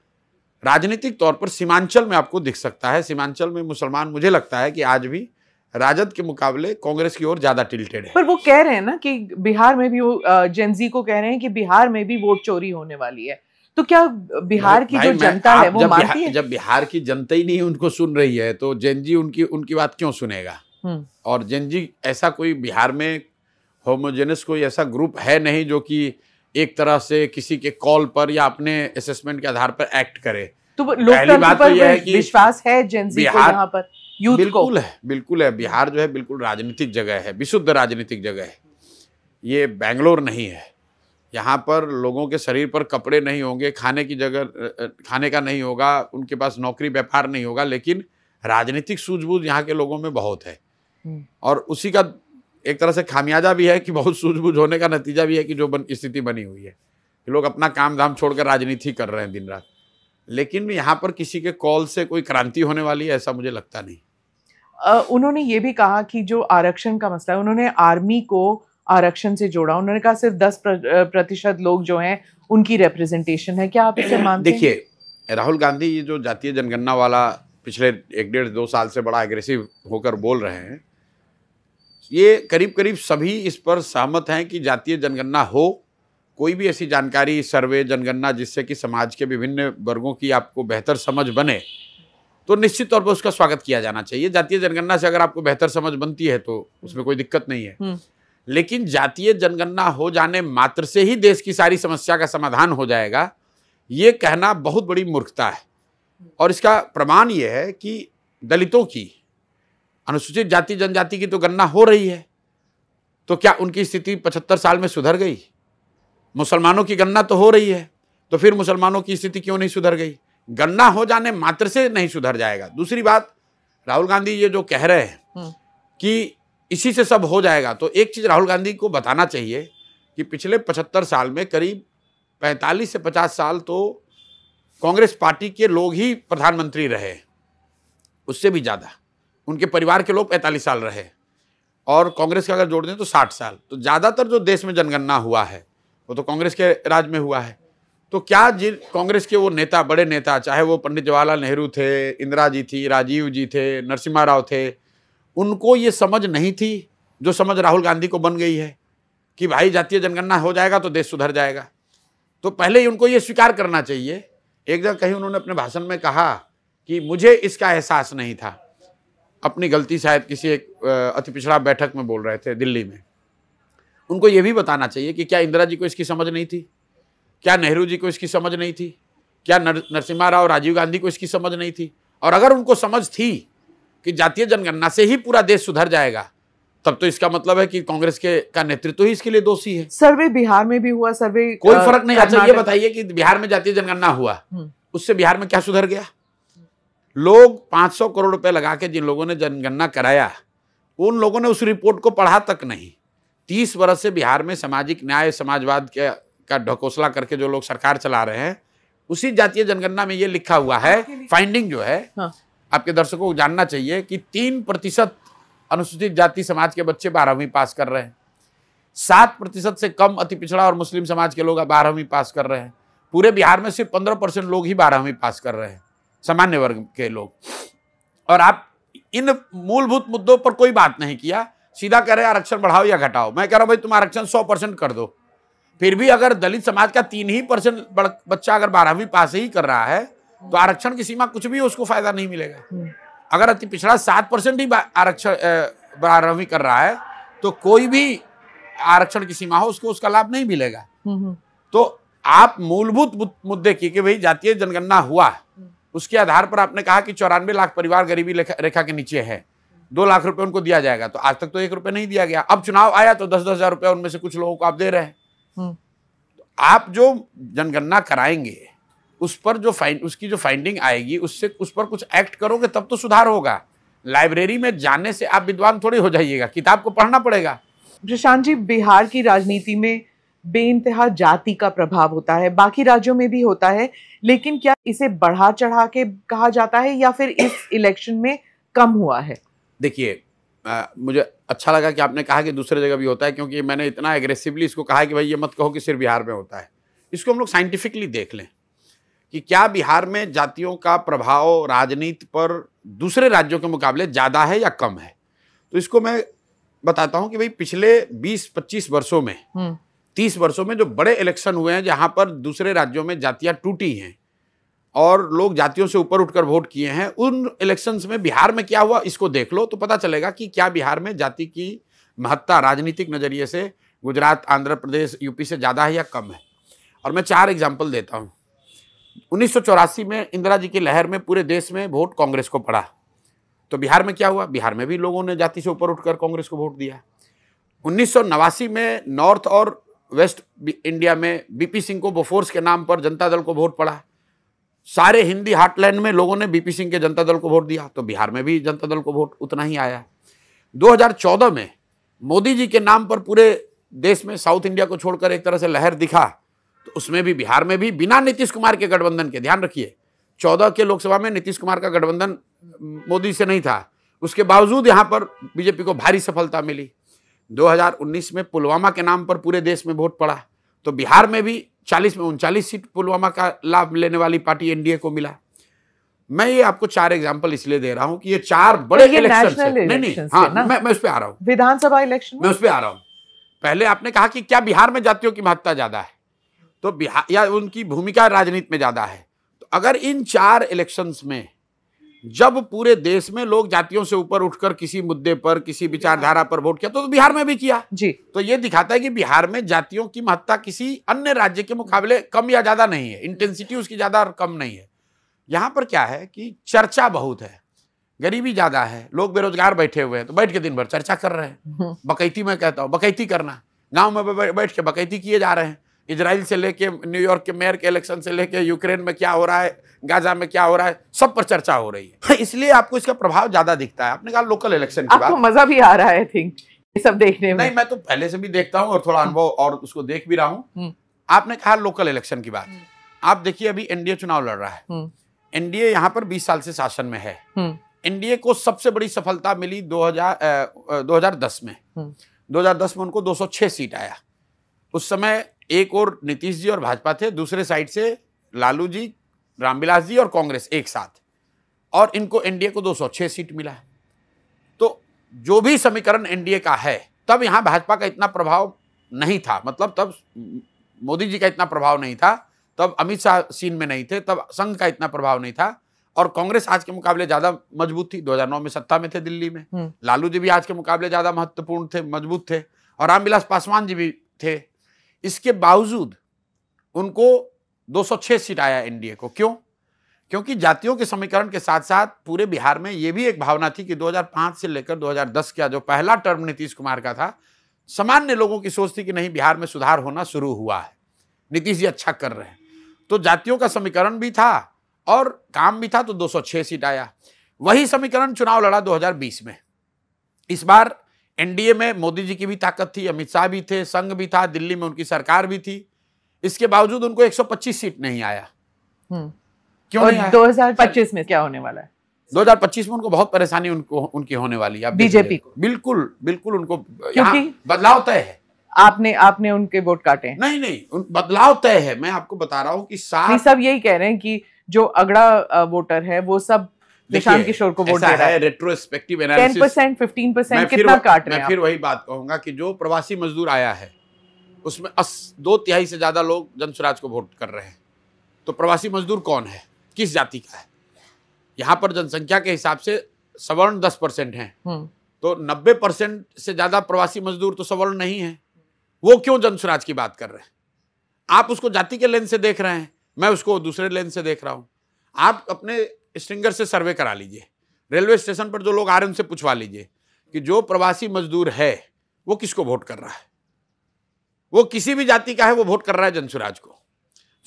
B: राजनीतिक तौर पर सीमांचल में आपको दिख सकता है। सीमांचल में मुसलमान, मुझे लगता है कि आज भी राजद के मुकाबले कांग्रेस की ओर ज्यादा टिल्टेड है।
A: पर वो कह रहे हैं ना कि बिहार में भी, वो जेन जी को कह रहे हैं कि बिहार में भी वोट चोरी होने वाली है। तो क्या बिहार की जो जनता है वो मानती है?
B: जब बिहार की जनता ही नहीं उनको सुन रही है, तो जेन जी उनकी बात क्यों सुनेगा? और जेन जी ऐसा कोई बिहार में होमोजेनस कोई ऐसा ग्रुप है नहीं जो कि एक तरह से किसी के कॉल पर या अपने असेसमेंट के आधार पर एक्ट करे।
A: तो लोकतंत्र पर विश्वास है जेन जी को यहाँ पर, यूथ को?
B: बिल्कुल है। बिहार जो है बिल्कुल राजनीतिक जगह है, विशुद्ध राजनीतिक जगह है। ये बेंगलोर नहीं है। यहाँ पर लोगों के शरीर पर कपड़े नहीं होंगे, खाने की जगह खाने का नहीं होगा, उनके पास नौकरी व्यापार नहीं होगा, लेकिन राजनीतिक सूझबूझ यहाँ के लोगों में बहुत है। और उसी का एक तरह से खामियाजा भी है कि बहुत सूझबूझ होने का नतीजा भी है कि जो स्थिति बनी हुई है कि लोग अपना काम धाम छोड़कर राजनीति कर रहे हैं दिन रात। लेकिन यहाँ पर किसी के कॉल से कोई क्रांति होने वाली है, ऐसा मुझे लगता नहीं।
A: उन्होंने ये भी कहा कि जो आरक्षण का मसला है, उन्होंने आर्मी को आरक्षण से जोड़ा। उन्होंने कहा सिर्फ 10% लोग जो हैं उनकी रिप्रेजेंटेशन है। क्या आप इसे मानते हैं?
B: देखिए, राहुल गांधी ये जो जातीय जनगणना वाला पिछले 1-1.5-2 साल से बड़ा एग्रेसिव होकर बोल रहे हैं, ये करीब करीब सभी इस पर सहमत हैं कि जातीय जनगणना हो। कोई भी ऐसी जानकारी, सर्वे, जनगणना जिससे कि समाज के विभिन्न वर्गों की आपको बेहतर समझ बने, तो निश्चित तौर पर उसका स्वागत किया जाना चाहिए। जातीय जनगणना से अगर आपको बेहतर समझ बनती है तो उसमें कोई दिक्कत नहीं है। लेकिन जातीय जनगणना हो जाने मात्र से ही देश की सारी समस्या का समाधान हो जाएगा, ये कहना बहुत बड़ी मूर्खता है। और इसका प्रमाण ये है कि दलितों की, अनुसूचित जाति जनजाति की तो गणना हो रही है, तो क्या उनकी स्थिति 75 साल में सुधर गई? मुसलमानों की गणना तो हो रही है, तो फिर मुसलमानों की स्थिति क्यों नहीं सुधर गई? गणना हो जाने मात्र से नहीं सुधर जाएगा। दूसरी बात, राहुल गांधी ये जो कह रहे हैं कि इसी से सब हो जाएगा, तो एक चीज राहुल गांधी को बताना चाहिए कि पिछले 75 साल में करीब 45 से 50 साल तो कांग्रेस पार्टी के लोग ही प्रधानमंत्री रहे, उससे भी ज्यादा उनके परिवार के लोग 45 साल रहे, और कांग्रेस का अगर जोड़ दें तो 60 साल। तो ज्यादातर जो देश में जनगणना हुआ है वो तो कांग्रेस के राज में हुआ है। तो क्या जिन कांग्रेस के वो नेता, बड़े नेता, चाहे वो पंडित जवाहरलाल नेहरू थे, इंदिरा जी थी, राजीव जी थे, नरसिम्हा राव थे, उनको ये समझ नहीं थी जो समझ राहुल गांधी को बन गई है कि भाई जातीय जनगणना हो जाएगा तो देश सुधर जाएगा? तो पहले ही उनको ये स्वीकार करना चाहिए। एक जगह कहीं उन्होंने अपने भाषण में कहा कि मुझे इसका एहसास नहीं था, अपनी गलती, शायद किसी एक अति पिछड़ा बैठक में बोल रहे थे दिल्ली में। उनको ये भी बताना चाहिए कि क्या इंदिरा जी को इसकी समझ नहीं थी? क्या नेहरू जी को इसकी समझ नहीं थी? क्या नरसिम्हा राव, राजीव गांधी को इसकी समझ नहीं थी? और अगर उनको समझ थी कि जातीय जनगणना से ही पूरा देश सुधर जाएगा, तब तो इसका मतलब है कि कांग्रेस का नेतृत्व ही इसके लिए दोषी है।
A: सर्वे बिहार में भी हुआ, सर्वे
B: कोई फर्क नहीं। अच्छा ये बताइए कि बिहार में जातीय जनगणना हुआ, उससे बिहार में क्या सुधर गया? लोग 500 करोड़ रुपए लगा के जिन लोगों ने जनगणना कराया, उन लोगों ने उस रिपोर्ट को पढ़ा तक नहीं। 30 वर्ष से बिहार में सामाजिक न्याय, समाजवाद के का ढकोसला करके जो लोग सरकार चला रहे हैं, उसी जातीय जनगणना में ये लिखा हुआ है, फाइंडिंग जो है, हाँ। आपके दर्शकों को जानना चाहिए कि 3% अनुसूचित जाति समाज के बच्चे 12वीं पास कर रहे हैं, 7% से कम अति पिछड़ा और मुस्लिम समाज के लोग 12वीं पास कर रहे हैं। पूरे बिहार में सिर्फ 15% लोग ही 12वीं पास कर रहे हैं, सामान्य वर्ग के लोग। और आप इन मूलभूत मुद्दों पर कोई बात नहीं किया, सीधा कह रहे आरक्षण बढ़ाओ या घटाओ। मैं कह रहा हूं भाई तुम आरक्षण 100% कर दो, फिर भी अगर दलित समाज का 3% बच्चा अगर 12वीं पास ही कर रहा है तो आरक्षण की सीमा कुछ भी उसको फायदा नहीं मिलेगा। अगर अति पिछड़ा 7% ही आरक्षण 12वीं कर रहा है तो कोई भी आरक्षण की सीमा हो उसको उसका लाभ नहीं मिलेगा। तो आप मूलभूत मुद्दे की कि भाई जातीय जनगणना हुआ, उसके आधार पर आपने कहा कि 94 लाख परिवार गरीबी रेखा के नीचे है, 2 लाख रुपए उनको दिया जाएगा, तो आज तक तो 1 रुपए नहीं दिया गया। अब चुनाव आया तो 10-10 हजार रुपए उनमें से कुछ लोगों को आप दे रहे हैं। तो आप जो जनगणना कराएंगे उस पर जो उसकी जो फाइंडिंग आएगी उससे उस पर कुछ एक्ट करोगे तब तो सुधार होगा। लाइब्रेरी में जाने से आप विद्वान थोड़ी हो जाइएगा, किताब को पढ़ना पड़ेगा।
A: प्रशांत जी, बिहार की राजनीति में बेइंतहा जाति का प्रभाव होता है, बाकी राज्यों में भी होता है, लेकिन क्या इसे बढ़ा चढ़ा के कहा जाता है या फिर इस इलेक्शन में कम हुआ है?
B: देखिए, मुझे अच्छा लगा कि आपने कहा कि दूसरे जगह भी होता है, क्योंकि मैंने इतना एग्रेसिवली इसको कहा कि भाई ये मत कहो कि सिर्फ बिहार में होता है। इसको हम लोग साइंटिफिकली देख लें कि क्या बिहार में जातियों का प्रभाव राजनीति पर दूसरे राज्यों के मुकाबले ज़्यादा है या कम है। तो इसको मैं बताता हूं कि भाई पिछले 20-25 वर्षों में 30 वर्षों में जो बड़े इलेक्शन हुए हैं जहां पर दूसरे राज्यों में जातियां टूटी हैं और लोग जातियों से ऊपर उठकर वोट किए हैं, उन इलेक्शंस में बिहार में क्या हुआ इसको देख लो तो पता चलेगा कि क्या बिहार में जाति की महत्ता राजनीतिक नजरिए से गुजरात, आंध्र प्रदेश, यूपी से ज़्यादा है या कम है। और मैं 4 एग्जाम्पल देता हूँ। 1984 में इंदिरा जी की लहर में पूरे देश में वोट कांग्रेस को पड़ा, तो बिहार में क्या हुआ? बिहार में भी लोगों ने जाति से ऊपर उठकर कांग्रेस को वोट दिया। 1989 में नॉर्थ और वेस्ट इंडिया में बीपी सिंह को बोफोर्स के नाम पर जनता दल को वोट पड़ा। सारे हिंदी हार्टलैंड में लोगों ने बीपी सिंह के जनता दल को वोट दिया, तो बिहार में भी जनता दल को वोट उतना ही आया। 2014 में मोदी जी के नाम पर पूरे देश में साउथ इंडिया को छोड़कर एक तरह से लहर दिखा, तो उसमें भी बिहार में भी बिना नीतीश कुमार के गठबंधन के, ध्यान रखिए 14 के लोकसभा में नीतीश कुमार का गठबंधन मोदी से नहीं था, उसके बावजूद यहां पर बीजेपी को भारी सफलता मिली। 2019 में पुलवामा के नाम पर पूरे देश में वोट पड़ा, तो बिहार में भी 40 में 39 सीट पुलवामा का लाभ लेने वाली पार्टी एनडीए को मिला। मैं ये आपको 4 एग्जांपल इसलिए दे रहा हूं कि ये 4 बड़े इलेक्शन नहीं, हाँ, मैं उस पर आ रहा हूं,
A: विधानसभा इलेक्शन
B: मैं उस पर आ रहा हूं। पहले आपने कहा कि क्या बिहार में जातियों की महत्ता ज्यादा है, तो बिहार या उनकी भूमिका राजनीति में ज्यादा है। तो अगर इन 4 इलेक्शंस में जब पूरे देश में लोग जातियों से ऊपर उठकर किसी मुद्दे पर, किसी विचारधारा पर वोट किया, तो बिहार में भी किया जी, तो ये दिखाता है कि बिहार में जातियों की महत्ता किसी अन्य राज्य के मुकाबले कम या ज्यादा नहीं है, इंटेंसिटी उसकी ज्यादा और कम नहीं है। यहां पर क्या है कि चर्चा बहुत है, गरीबी ज्यादा है, लोग बेरोजगार बैठे हुए हैं, तो बैठ के दिन भर चर्चा कर रहे हैं। बकैती मैं कहता हूं, बकैती करना, गांव में बैठ के बकैती किए जा रहे हैं। इजराइल से लेके न्यूयॉर्क के मेयर के इलेक्शन से लेके यूक्रेन में क्या हो रहा है, गाजा में क्या हो रहा है, सब पर चर्चा हो रही है। इसलिए आपको इसका प्रभाव ज्यादा दिखता है। आपने कहा लोकल इलेक्शन की बात,
A: आपको मजा भी आ रहा है आई थिंक ये सब देखने में।
B: नहीं, मैं तो पहले से भी देखता हूं और थोड़ा अनुभव और उसको देख भी रहा हूं। आपने कहा लोकल इलेक्शन की बात, आप देखिए अभी एनडीए चुनाव लड़ रहा है। एनडीए यहाँ पर 20 साल से शासन में है। एनडीए को सबसे बड़ी सफलता मिली 2010 में। 2010 में उनको 206 सीट आया। उस समय एक और नीतीश जी और भाजपा थे, दूसरे साइड से लालू जी, रामविलास जी और कांग्रेस एक साथ, और इनको एनडीए को 206 सीट मिला। तो जो भी समीकरण एनडीए का है, तब यहां भाजपा का इतना प्रभाव नहीं था, मतलब तब मोदी जी का इतना प्रभाव नहीं था, तब अमित शाह सीन में नहीं थे, तब संघ का इतना प्रभाव नहीं था, और कांग्रेस आज के मुकाबले ज्यादा मजबूत थी। 2009 में सत्ता में थे दिल्ली में। लालू जी भी आज के मुकाबले ज्यादा महत्वपूर्ण थे, मजबूत थे, और रामविलास पासवान जी भी थे। इसके बावजूद उनको 206 सीट आया एनडीए को। क्यों? क्योंकि जातियों के समीकरण के साथ साथ पूरे बिहार में यह भी एक भावना थी कि 2005 से लेकर 2010 का जो पहला टर्म नीतीश कुमार का था, सामान्य लोगों की सोच थी कि नहीं, बिहार में सुधार होना शुरू हुआ है, नीतीश जी अच्छा कर रहे हैं। तो जातियों का समीकरण भी था और काम भी था, तो 206 सीट आया। वही समीकरण चुनाव लड़ा 2020 में। इस बार एनडीए में मोदी जी की भी ताकत थी, अमित शाह भी थे, संघ भी था, दिल्ली में उनकी सरकार भी थी। इसके बावजूद उनको 125 सीट नहीं आया। क्यों
A: और
B: नहीं आया?
A: 2025 में क्या होने वाला है?
B: 2025 में उनको बहुत परेशानी उनकी होने वाली है
A: बीजेपी को।
B: बिल्कुल बिल्कुल उनको,
A: क्योंकि
B: बदलाव तय है।
A: आपने उनके वोट काटे हैं?
B: नहीं, बदलाव तय है। मैं आपको बता रहा हूँ कि
A: सब यही कह रहे हैं कि जो अगड़ा वोटर है वो सब निशांत किशोर को वोट दे रहा है।
B: रेट्रोस्पेक्टिव एनालिसिस
A: 10%, 15% कितना काट रहे हैं?
B: मैं फिर वही बात कहूंगा कि जो प्रवासी मजदूर आया है उसमें 2/3 से ज्यादा लोग जनसुराज को वोट कर रहे हैं। तो प्रवासी मजदूर कौन है, किस जाति का है? यहाँ पर जनसंख्या के हिसाब से सवर्ण 10% हैं, तो 90% से ज्यादा प्रवासी मजदूर तो सवर्ण नहीं है। वो क्यों जनसुराज की बात कर रहे हैं? आप उसको जाति के लेंस से देख रहे हैं, मैं उसको दूसरे लेंस से देख रहा हूं। आप अपने स्ट्रिंगर से सर्वे करा लीजिए, रेलवे स्टेशन पर जो लोग आ रहे हैं उनसे पूछवा लीजिए कि जो प्रवासी मजदूर है वो किसको वोट कर रहा है। वो किसी भी जाति का है, वो वोट कर रहा है जनसुराज को।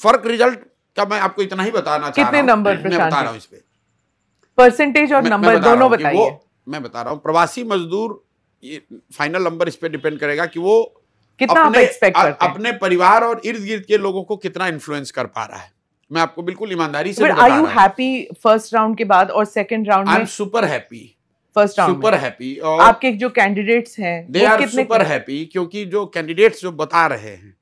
B: फर्क रिजल्ट का मैं आपको इतना ही बताना चाह रहा हूं।
A: कितने नंबर
B: मैं बता रहा हूं इस पे,
A: परसेंटेज और नंबर दोनों बताइए।
B: मैं बता रहा हूं प्रवासी मजदूर, ये फाइनल नंबर इस पे डिपेंड करेगा कि वो
A: कितना एक्सपेक्ट करते हैं, अपने
B: परिवार और इर्द गिर्द के लोगों को कितना इन्फ्लुएंस कर पा रहा है। मैं आपको बिल्कुल ईमानदारी से बता रहा हूं।
A: Are you happy first round के बाद और सेकंड राउंड में?
B: I am super happy.
A: First round
B: super happy. और
A: आपके जो कैंडिडेट्स हैं
B: दे आर सुपर हैप्पी, क्योंकि जो कैंडिडेट्स जो बता रहे हैं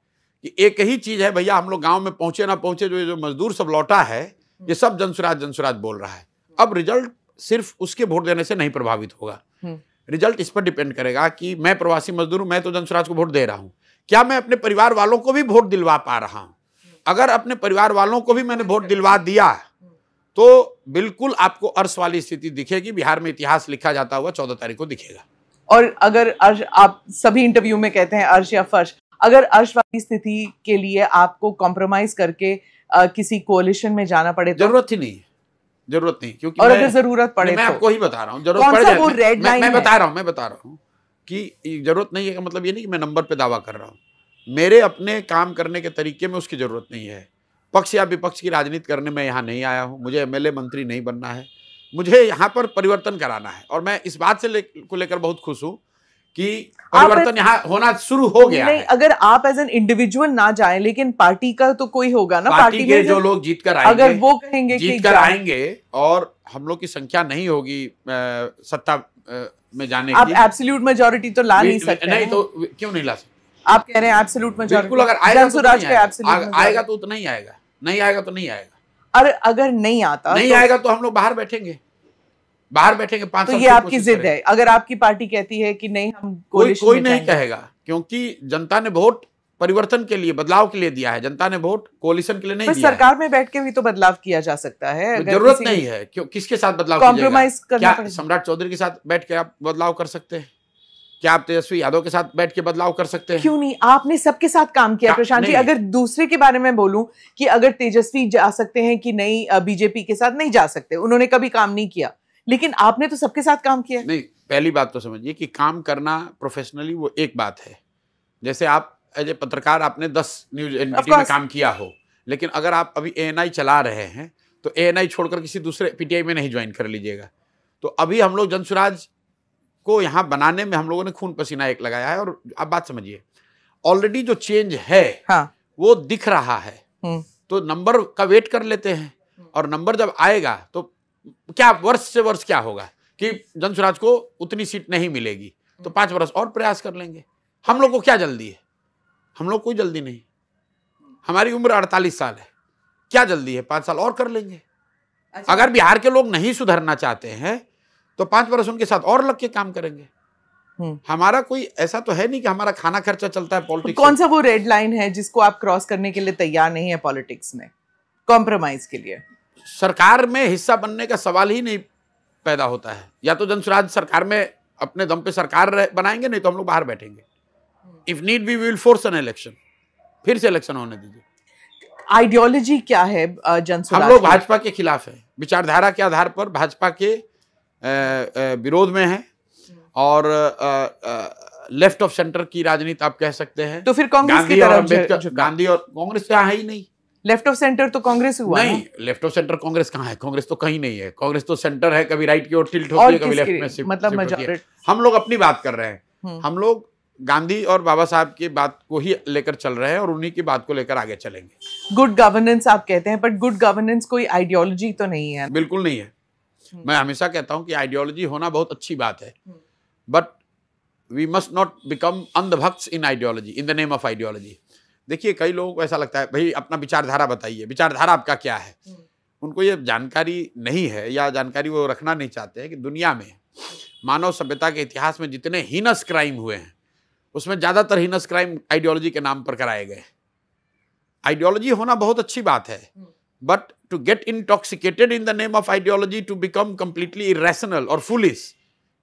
B: कि एक ही चीज है भैया, हम लोग गांव में पहुंचे ना पहुंचे, जो मजदूर सब लौटा है ये सब जनसुराज बोल रहा है। अब रिजल्ट सिर्फ उसके वोट देने से नहीं प्रभावित होगा। रिजल्ट इस पर डिपेंड करेगा कि मैं प्रवासी मजदूर हूं, मैं तो जनसुराज को वोट दे रहा हूं, क्या मैं अपने परिवार वालों को भी वोट दिलवा पा रहा हूं? अगर अपने परिवार वालों को भी मैंने वोट दिलवा दिया तो बिल्कुल आपको अर्श वाली स्थिति दिखेगी। बिहार में इतिहास लिखा जाता हुआ 14 तारीख को दिखेगा।
A: और अगर अर्श, आप सभी इंटरव्यू में कहते हैं अर्श या फर्श, अगर अर्श वाली स्थिति के लिए आपको कॉम्प्रोमाइज करके किसी कोalition में जाना पड़े तो?
B: जरूरत ही नहीं है, जरूरत नहीं। क्योंकि
A: और अगर जरूरत पड़े
B: मैं
A: तो?
B: आपको ही बता रहा हूँ, जरूरत पड़ जाए। मैं बता रहा हूँ कि जरूरत नहीं है का मतलब ये नहीं कि मैं नंबर पे दावा कर रहा हूँ। मेरे अपने काम करने के तरीके में उसकी जरूरत नहीं है। पक्ष या विपक्ष की राजनीति करने में यहाँ नहीं आया हूँ। मुझे एमएलए मंत्री नहीं बनना है, मुझे यहाँ पर परिवर्तन कराना है। और मैं इस बात से को लेकर बहुत खुश हूँ कि परिवर्तन यहाँ होना शुरू हो गया है।
A: अगर आप एज एन इंडिविजुअल ना जाए, लेकिन पार्टी का तो कोई होगा ना।
B: पार्टी के जो लोग जीत कर आएंगे,
A: अगर वो कहेंगे
B: जीत कर आएंगे और हम लोग की संख्या नहीं होगी सत्ता में जाने की,
A: आप एब्सोल्यूट मेजॉरिटी तो ला नहीं सकते।
B: नहीं तो क्यों नहीं ला सकते?
A: आप कह रहे हैं एब्सोल्यूट मेजॉरिटी।
B: बिल्कुल, अगर आएगा तो उतना ही आएगा, नहीं आएगा तो नहीं आएगा।
A: अरे अगर नहीं आता,
B: नहीं आएगा तो हम लोग बाहर बैठेंगे 5 साल।
A: ये आपकी जिद है। अगर आपकी पार्टी कहती है कि नहीं, हम
B: कोई नहीं कहेगा, क्योंकि जनता ने वोट परिवर्तन के लिए, बदलाव के लिए दिया है। जनता ने वोट कोalition के लिए नहीं दिया।
A: सरकार में बैठ के भी तो बदलाव किया जा सकता है।
B: जरूरत नहीं है। क्यों, किसके साथ बदलाव
A: कॉम्प्रोमाइज करना
B: क्या सम्राट चौधरी के साथ बैठ के आप बदलाव कर सकते हैं? क्या आप तेजस्वी यादव के साथ बैठ के बदलाव कर सकते हैं?
A: क्यों नहीं? आपने सबके साथ काम किया प्रशांत जी। अगर दूसरे के बारे में बोलूं कि अगर तेजस्वी जा सकते हैं कि नहीं, बीजेपी के साथ नहीं जा सकते, उन्होंने कभी काम नहीं किया, लेकिन आपने तो सबके साथ काम किया।
B: नहीं, पहली बात तो समझिए कि काम करना प्रोफेशनली वो एक बात है। जैसे आप एज ए पत्रकार आपने 10 न्यूज एनडीटी में काम किया हो, लेकिन अगर आप अभी एएनआई चला रहे हैं तो एएनआई छोड़कर किसी दूसरे पीटीआई में नहीं ज्वाइन कर लीजिएगा। तो अभी हम लोग जनसुराज को यहाँ बनाने में हम लोगों ने खून पसीना एक लगाया है। और आप बात समझिए, ऑलरेडी जो चेंज है वो दिख रहा है। तो नंबर का वेट कर लेते हैं, और नंबर जब आएगा तो क्या वर्ष से वर्ष क्या होगा कि जनसुराज को उतनी सीट नहीं मिलेगी, तो 5 वर्ष और प्रयास कर लेंगे। हम लोग को क्या जल्दी है? हम लोग कोई जल्दी नहीं। हमारी उम्र 48 साल है, क्या जल्दी है? 5 साल और कर लेंगे। अगर बिहार के लोग नहीं सुधरना चाहते हैं तो 5 वर्ष उनके साथ और लग के काम करेंगे। हमारा कोई ऐसा तो है नहीं कि हमारा खाना खर्चा चलता है पॉलिटिक्स।
A: कौन सा वो रेड लाइन है जिसको आप क्रॉस करने के लिए तैयार नहीं है पॉलिटिक्स में, कॉम्प्रोमाइज के लिए?
B: सरकार में हिस्सा बनने का सवाल ही नहीं पैदा होता है। या तो जनसुराज सरकार में अपने दम पे सरकार बनाएंगे, नहीं तो हम लोग बाहर बैठेंगे। If need be we will force an election, फिर से इलेक्शन होने दीजिए।
A: आइडियोलॉजी क्या है जनसुराज?
B: हम लोग भाजपा के खिलाफ है, विचारधारा के आधार पर भाजपा के विरोध में है, और लेफ्ट ऑफ सेंटर की राजनीति आप कह सकते हैं।
A: तो फिर कांग्रेस की तरफ
B: गांधी और कांग्रेस यहाँ है ही नहीं।
A: लेफ्ट ऑफ सेंटर तो कांग्रेस हुआ
B: नहीं, लेफ्ट ऑफ सेंटर कांग्रेस कहाँ है? कांग्रेस तो कहीं नहीं है। कांग्रेस तो सेंटर है, कभी राइट की ओर टिल्ट होती है, कभी लेफ्ट में शिफ्ट होती है। हम लोग अपनी बात कर रहे हैं। हम लोग गांधी और बाबा साहब की बात को ही लेकर चल रहे हैं और उन्हीं की बात को लेकर आगे चलेंगे।
A: गुड गवर्नेंस आप कहते हैं, बट गुड गवर्नेंस कोई आइडियोलॉजी तो नहीं है।
B: बिल्कुल नहीं है। मैं हमेशा कहता हूं कि आइडियोलॉजी होना बहुत अच्छी बात है, but we must not become अंधभक्त in ideology, in the name of ideology. देखिए, कई लोगों को ऐसा लगता है, भाई अपना विचारधारा बताइए, विचारधारा आपका क्या है। उनको ये जानकारी नहीं है या जानकारी वो रखना नहीं चाहते हैं कि दुनिया में मानव सभ्यता के इतिहास में जितने हीनस क्राइम हुए हैं, उसमें ज़्यादातर हीनस क्राइम आइडियोलॉजी के नाम पर कराए गए। आइडियोलॉजी होना बहुत अच्छी बात है, but to get intoxicated in the name of ideology, to become completely irrational और foolish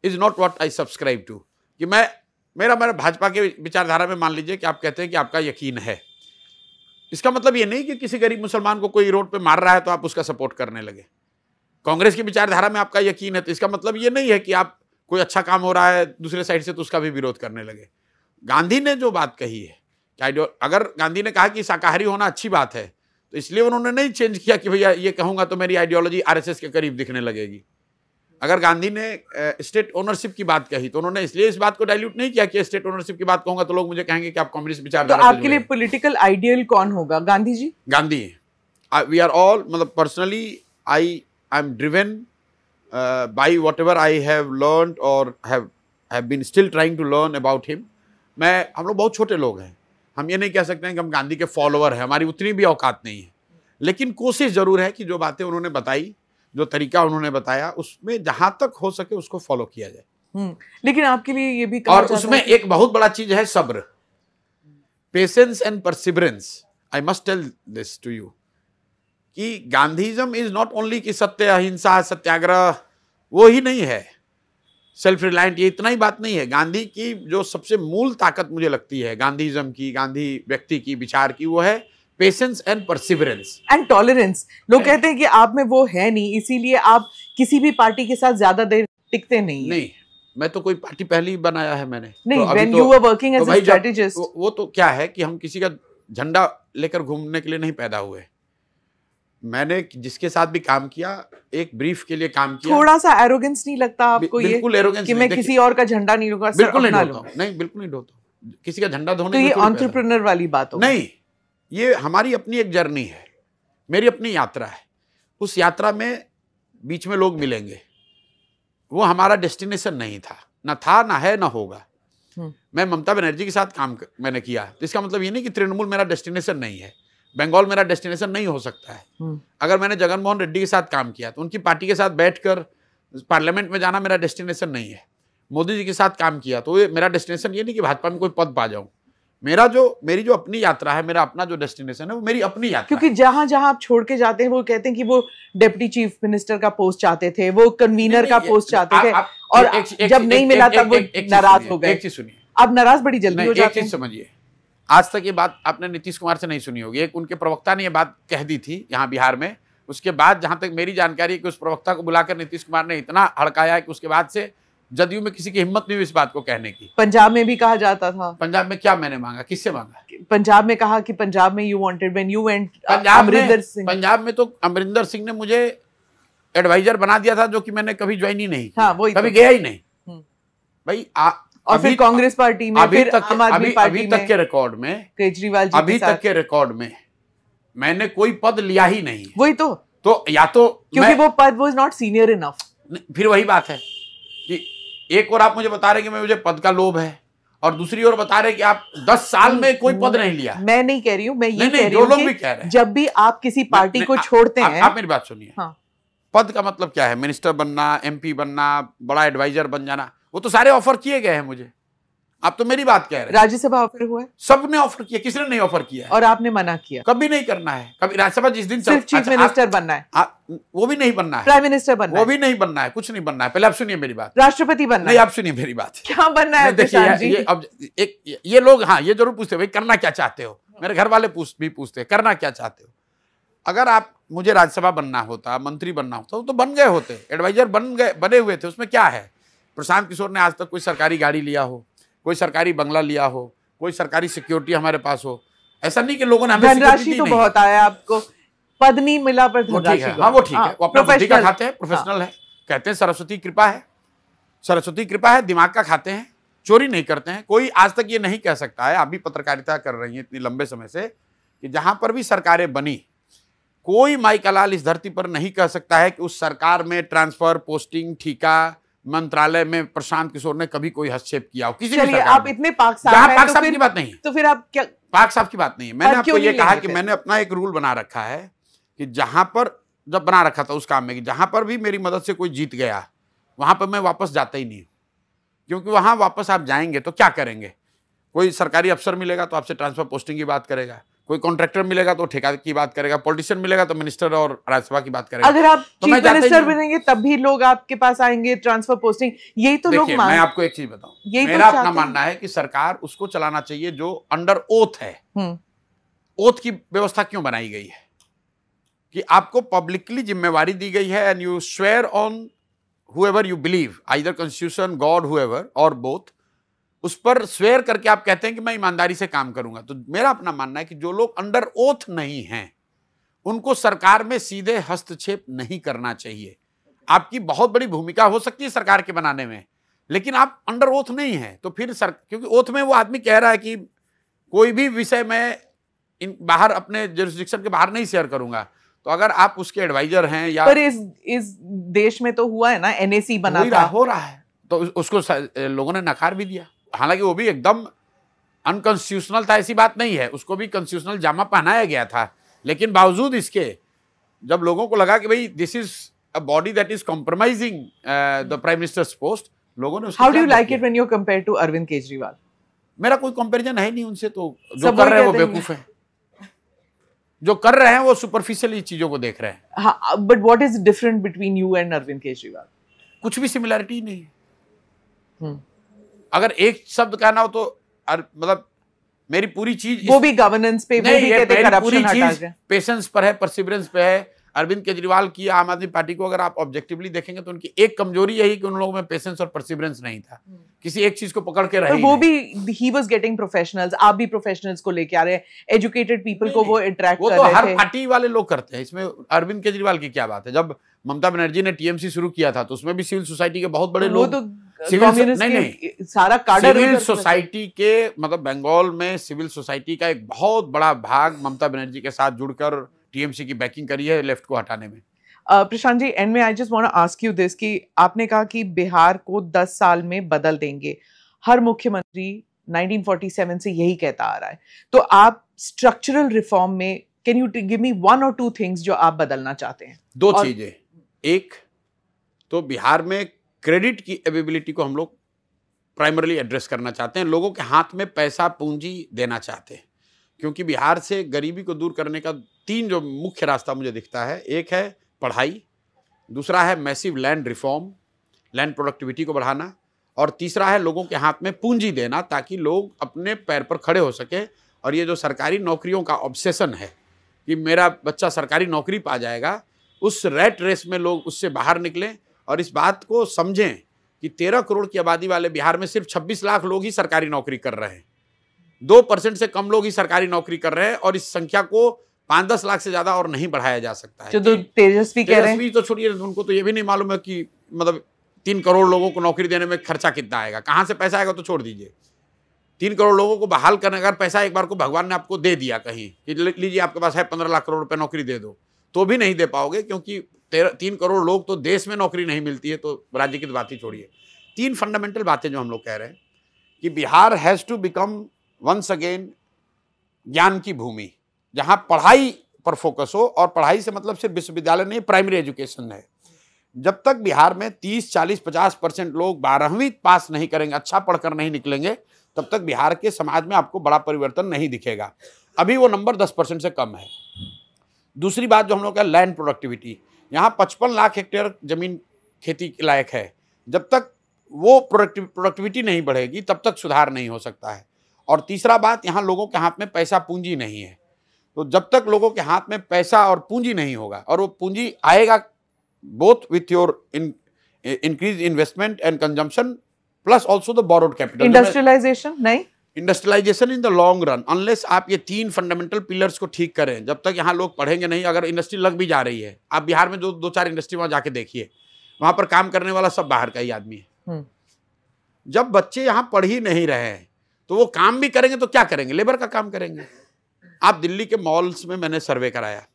B: is not what I subscribe to. कि मेरा भाजपा के विचारधारा में मान लीजिए कि आप कहते हैं कि आपका यकीन है, इसका मतलब ये नहीं कि किसी गरीब मुसलमान को कोई रोड पे मार रहा है तो आप उसका सपोर्ट करने लगे। कांग्रेस की विचारधारा में आपका यकीन है तो इसका मतलब ये नहीं है कि आप कोई अच्छा काम हो रहा है दूसरे साइड से तो उसका भी विरोध करने लगे। गांधी ने जो बात कही है कि अगर गांधी ने कहा कि शाकाहारी होना अच्छी बात है, तो इसलिए उन्होंने नहीं चेंज किया कि भैया ये कहूंगा तो मेरी आइडियोलॉजी आरएसएस के करीब दिखने लगेगी। अगर गांधी ने स्टेट ओनरशिप की बात कही तो उन्होंने इसलिए इस बात को डाइल्यूट नहीं किया कि स्टेट ओनरशिप की बात कहूंगा तो लोग मुझे कहेंगे कि आप कम्युनिस्ट विचारधारा।
A: तो आपके लिए पॉलिटिकल आइडियल कौन होगा? Gandhi ji? Gandhi.
B: We are all, मतलब personally I am driven by whatever I have learned और have been still trying to learn about him. हम लोग बहुत छोटे लोग हैं, हम ये नहीं कह सकते हैं कि हम गांधी के फॉलोअर हैं, हमारी उतनी भी औकात नहीं है, लेकिन कोशिश जरूर है कि जो बातें उन्होंने बताई, जो तरीका उन्होंने बताया, उसमें जहां तक हो सके उसको फॉलो किया जाए।
A: लेकिन आपके लिए ये भी
B: और उसमें एक बहुत बड़ा चीज है सब्र, patience and perseverance. I must tell this to you कि गांधीज्म इज नॉट ओनली कि सत्य, अहिंसा, सत्याग्रह, वो ही नहीं है, सेल्फ रिलायंट, ये इतना ही बात नहीं है। गांधी की जो सबसे मूल ताकत मुझे लगती है गांधीज्म की, गांधी व्यक्ति की, विचार की, वो है patience and perseverance
A: and tolerance. लोग कहते हैं कि आप में वो है नहीं, इसीलिए आप किसी भी पार्टी के साथ ज्यादा देर टिकते नहीं।
B: नहीं, मैं तो कोई पार्टी पहले ही बनाया है मैंने।
A: नहीं, when you were working as a strategist,
B: वो तो क्या है कि हम किसी का झंडा लेकर घूमने के लिए नहीं पैदा हुए। मैंने जिसके साथ भी काम किया, एक ब्रीफ के लिए काम किया।
A: थोड़ा सा एरोगेंस नहीं लगता आपको?
B: बिल्कुल एरोगेंस
A: कि मैं किसी और का झंडा नहीं लूंगा,
B: बिल्कुल नहीं ढोता हूं। नहीं, बिल्कुल नहीं ढोता हूं किसी का झंडा धोने।
A: तो ये एंटरप्रेन्योर वाली बात हो?
B: नहीं, ये हमारी अपनी एक जर्नी है, मेरी अपनी यात्रा है। उस यात्रा में बीच में लोग मिलेंगे, वो हमारा डेस्टिनेशन नहीं था, ना है, ना होगा। मैं ममता बनर्जी के साथ काम मैंने किया, तो इसका मतलब ये नहीं कि तृणमूल मेरा डेस्टिनेशन नहीं है, बंगाल मेरा डेस्टिनेशन नहीं हो सकता है। अगर मैंने जगन मोहन रेड्डी के साथ काम किया तो उनकी पार्टी के साथ बैठकर पार्लियामेंट में जाना मेरा डेस्टिनेशन नहीं है। मोदी जी के साथ काम किया तो ये मेरा डेस्टिनेशन ये नहीं कि भाजपा में कोई पद पा जाऊं। मेरी जो अपनी यात्रा है, मेरा अपना जो डेस्टिनेशन है, वो मेरी अपनी यात्रा।
A: क्योंकि जहां जहां आप छोड़ के जाते हैं वो कहते हैं कि वो डिप्टी चीफ मिनिस्टर का पोस्ट चाहते थे, वो कन्वीनर का पोस्ट चाहते थे, और जब नहीं मिला तब वो नाराज हो गए।
B: एक चीज सुनिए,
A: आप नाराज बड़ी जल्दी हो जाते हैं।
B: एक चीज समझिए, आज तक ये बात आपने नीतीश कुमार से नहीं सुनी होगी। एक उनके प्रवक्ता ने ये बात कह दी थी यहाँ बिहार में, उसके बाद जहां तक मेरी जानकारी है कि उस प्रवक्ता को बुलाकर नीतीश कुमार ने इतना हड़काया है कि उसके बाद से जदयू में किसी की हिम्मत नहीं हुई इस बात को कहने की।
A: पंजाब में भी कहा जाता था।
B: पंजाब में क्या मैंने मांगा, किससे मांगा?
A: पंजाब में कहा कि पंजाब में you wanted when you went
B: Amarinder Singh. Punjab में तो अमरिंदर सिंह ने मुझे एडवाइजर बना दिया था, जो कि मैंने कभी ज्वाइन ही नहीं, कभी गया ही नहीं भाई।
A: और फिर कांग्रेस पार्टी में, फिर आम आदमी पार्टी में,
B: अभी तक के रिकॉर्ड में,
A: केजरीवाल जी
B: अभी तक के रिकॉर्ड में मैंने कोई पद लिया ही नहीं।
A: वही तो
B: या तो
A: क्योंकि वो पद वाज नॉट सीनियर इनफ।
B: फिर वही बात है कि एक और आप मुझे बता रहे कि मुझे पद का लोभ है, और दूसरी ओर बता रहे कि आप 10 साल में कोई पद नहीं लिया।
A: मैं नहीं कह रही हूँ, मैं ये कह रही
B: हूँ कि जब
A: भी आप किसी पार्टी को छोड़ते हैं,
B: आप मेरी बात सुनिए। पद का मतलब क्या है? मिनिस्टर बनना, एमपी बनना, बड़ा एडवाइजर बन जाना, वो तो सारे ऑफर किए गए हैं मुझे। आप तो मेरी बात कह रहे हैं।
A: राज्यसभा ऑफर हुआ है,
B: सबने ऑफर किया, किसने नहीं ऑफर किया है?
A: और आपने मना किया।
B: कभी नहीं करना है, कभी राज्यसभा जिस दिन
A: सिर्फ चीफ मिनिस्टर बनना है,
B: वो भी नहीं बनना है,
A: प्राइम मिनिस्टर बनना है,
B: वो भी नहीं बनना है, कुछ नहीं बनना है। पहले आप सुनिए मेरी बात।
A: राष्ट्रपति बनना
B: नहीं, आप सुनिए मेरी बात।
A: क्या बनना है?
B: देखिए, अब ये लोग हाँ ये जरूर पूछते भाई करना क्या चाहते हो। मेरे घर वाले भी पूछते करना क्या चाहते हो। अगर आप मुझे राज्यसभा बनना होता, मंत्री बनना होता तो बन गए होते, एडवाइजर बने हुए थे। उसमें क्या है? प्रशांत किशोर ने आज तक कोई सरकारी गाड़ी लिया हो, कोई सरकारी बंगला लिया हो, कोई सरकारी सिक्योरिटी हमारे पास हो? ऐसा नहीं कि लोगों ने हमें
A: धनराशि तो बहुत आया, आपको पद नहीं मिला पर धनराशि।
B: हाँ वो ठीक है, वो अपना बुद्धि का खाते हैं, प्रोफेशनल है, कहते हैं सरस्वती कृपा है, सरस्वती कृपा है, दिमाग का खाते हैं। चोरी नहीं करते हैं। कोई आज तक ये नहीं कह सकता है, आप भी पत्रकारिता कर रही हैं इतनी लंबे समय से, कि जहां पर भी सरकारें बनी, कोई माई का लाल इस धरती पर नहीं कह सकता है कि उस सरकार में ट्रांसफर, पोस्टिंग, ठीका, मंत्रालय में प्रशांत किशोर ने कभी कोई हस्तक्षेप किया हो किसी भी सरकार
A: आप
B: में।
A: इतने पाक साफ
B: की बात नहीं,
A: तो फिर आप क्या,
B: पाक साफ की बात नहीं है। मैंने आपको ये कहा कि मैंने अपना एक रूल बना रखा है कि जहां पर, जब बना रखा था उस काम में, कि जहां पर भी मेरी मदद से कोई जीत गया वहां पर मैं वापस जाता ही नहीं, क्योंकि वहां वापस आप जाएंगे तो क्या करेंगे? कोई सरकारी अफसर मिलेगा तो आपसे ट्रांसफर पोस्टिंग की बात करेगा, कोई कॉन्ट्रैक्टर मिलेगा तो ठेका की बात करेगा, पॉलिटिशियन मिलेगा तो मिनिस्टर और राज्यसभा की बात करेगा।
A: अगर आप चीफ मिनिस्टर बनेंगे तब भी लोग आपके पास आएंगे, ट्रांसफर पोस्टिंग, यही तो लोग
B: मैं आपको एक चीज बताऊं, मेरा अपना मानना है कि सरकार उसको चलाना चाहिए जो अंडर ओथ है। ओथ की व्यवस्था क्यों बनाई गई है? कि आपको पब्लिकली जिम्मेवारी दी गई है, and you swear on whoever you believe, either constitution, God, whoever or both, उस पर स्वेयर करके आप कहते हैं कि मैं ईमानदारी से काम करूंगा। तो मेरा अपना मानना है कि जो लोग अंडर ओथ नहीं हैं उनको सरकार में सीधे हस्तक्षेप नहीं करना चाहिए। आपकी बहुत बड़ी भूमिका हो सकती है सरकार के बनाने में, लेकिन आप अंडर ओथ नहीं हैं तो फिर क्योंकि ओथ में वो आदमी कह रहा है कि कोई भी विषय मैं बाहर अपने जुरिस्डिक्शन के बाहर नहीं शेयर करूंगा, तो अगर आप उसके एडवाइजर हैं या,
A: पर इस देश में तो हुआ है ना, एनएसी बना था,
B: हो रहा है, तो उसको लोगों ने नकार भी दिया। हालांकि वो भी एकदम अनकॉन्स्टिट्यूशनल था, ऐसी बात नहीं है, उसको भी कॉन्स्टिट्यूशनल जामा पहनाया गया था, लेकिन बावजूद इसके जब लोगों को लगा कि भाई this is a body that is compromising the prime minister's post, लोगों ने
A: how do you like it when you compare to Arvind Kejriwal?
B: मेरा कोई कंपैरिजन है नहीं उनसे, तो जो कर रहे हैं वो बेवकूफ है, जो कर रहे हैं वो सुपरफिशियली चीजों को देख रहे हैं।
A: But what is different between you and Arvind Kejriwal?
B: कुछ भी सिमिलरिटी नहीं है। अगर एक शब्द कहना हो तो मतलब मेरी पूरी चीज
A: वो भी गवर्नेंस पे, वो भी कहते करप्शन हटा के,
B: पेशेंस पर है, परसिवरेंस पे है। अरविंद केजरीवाल की आम आदमी पार्टी को अगर आप ऑब्जेक्टिवली देखेंगे तो उनकी एक कमजोरी यही कि उन लोगों में पेशेंस और परसिवरेंस नहीं था, किसी एक चीज को पकड़ के रहे।
A: वो भी ही वाज गेटिंग प्रोफेशनल्स, आप भी प्रोफेशनल्स को लेके आ रहे हैं, एजुकेटेड पीपल को वो अट्रैक्ट कर रहे थे।
B: वो तो हर पार्टी वाले लोग करते हैं, इसमें अरविंद केजरीवाल की क्या बात है? जब ममता बनर्जी ने टीएमसी शुरू किया था तो उसमें भी सिविल सोसाइटी के बहुत बड़े लोग,
A: नहीं सारा काडर
B: सिविल सोसाइटी के, मतलब बंगाल में सिविल सोसाइटी का एक बहुत बड़ा भाग ममता बनर्जी के साथ जुड़कर टीएमसी की बैकिंग करी है लेफ्ट को हटाने में।
A: प्रशांत जी, एंड में I just want to ask you this कि आपने कहा कि बिहार को 10 साल में बदल देंगे, हर मुख्यमंत्री 1947 से यही कहता आ रहा है, तो आप स्ट्रक्चरल रिफॉर्म में can you give me 1 or 2 things जो आप बदलना चाहते हैं?
B: 2 चीजें, एक तो बिहार में क्रेडिट की अवेलेबिलिटी को हम लोग प्राइमरली एड्रेस करना चाहते हैं, लोगों के हाथ में पैसा पूंजी देना चाहते हैं, क्योंकि बिहार से गरीबी को दूर करने का 3 जो मुख्य रास्ता मुझे दिखता है, एक है पढ़ाई, दूसरा है massive land reform, land productivity को बढ़ाना, और तीसरा है लोगों के हाथ में पूंजी देना ताकि लोग अपने पैर पर खड़े हो सके। और ये जो सरकारी नौकरियों का ऑब्सेशन है कि मेरा बच्चा सरकारी नौकरी पा जाएगा, उस रैट रेस में लोग उससे बाहर निकलें और इस बात को समझें कि 13 करोड़ की आबादी वाले बिहार में सिर्फ 26 लाख लोग ही सरकारी नौकरी कर रहे हैं, 2% से कम लोग ही सरकारी नौकरी कर रहे हैं, और इस संख्या को 5-10 लाख से ज्यादा और नहीं बढ़ाया जा सकता है।
A: जो तेजस्वी कह रहे हैं,
B: तो छोड़िए, उनको तो ये भी नहीं मालूम है कि मतलब 3 करोड़ लोगों को नौकरी देने में खर्चा कितना आएगा, कहाँ से पैसा आएगा तो छोड़ दीजिए। 3 करोड़ लोगों को बहाल करने, अगर पैसा एक बार को भगवान ने आपको दे दिया कहीं कि लीजिए आपके पास है 15 लाख करोड़ रुपए नौकरी दे दो, तो भी नहीं दे पाओगे, क्योंकि 3 करोड़ लोग तो देश में नौकरी नहीं मिलती है, तो राज्य की बात ही छोड़िए। 3 फंडामेंटल बातें जो हम लोग कह रहे हैं कि Bihar has to become once again ज्ञान की भूमि, जहां पढ़ाई पर फोकस हो, और पढ़ाई से मतलब सिर्फ विश्वविद्यालय नहीं, प्राइमरी एजुकेशन है। जब तक बिहार में 30, 40, 50% लोग 12वीं पास नहीं करेंगे, अच्छा पढ़कर नहीं निकलेंगे, तब तक बिहार के समाज में आपको बड़ा परिवर्तन नहीं दिखेगा। अभी वो नंबर 10% से कम है। दूसरी बात जो हम लोग का लैंड प्रोडक्टिविटी, यहाँ 55 लाख हेक्टेयर जमीन खेती के लायक है, जब तक वो प्रोडक्टिविटी नहीं बढ़ेगी तब तक सुधार नहीं हो सकता है। और तीसरा बात, यहाँ लोगों के हाथ में पैसा पूंजी नहीं है, तो जब तक लोगों के हाथ में पैसा और पूंजी नहीं होगा, और वो पूंजी आएगा both with your increase investment and consumption plus also the borrowed capital.
A: Industrialization नहीं,
B: industrialization in the long run, unless आप ये 3 फंडामेंटल पिलर्स को ठीक करें, जब तक यहाँ लोग पढ़ेंगे नहीं। अगर इंडस्ट्री लग भी जा रही है, आप बिहार में 2-4 इंडस्ट्री वहाँ जाके देखिए, वहाँ पर काम करने वाला सब बाहर का ही आदमी है। जब बच्चे यहाँ पढ़ ही नहीं रहे हैं तो वो काम भी करेंगे तो क्या करेंगे, लेबर का काम करेंगे। आप दिल्ली के मॉल्स में मैंने सर्वे कराया,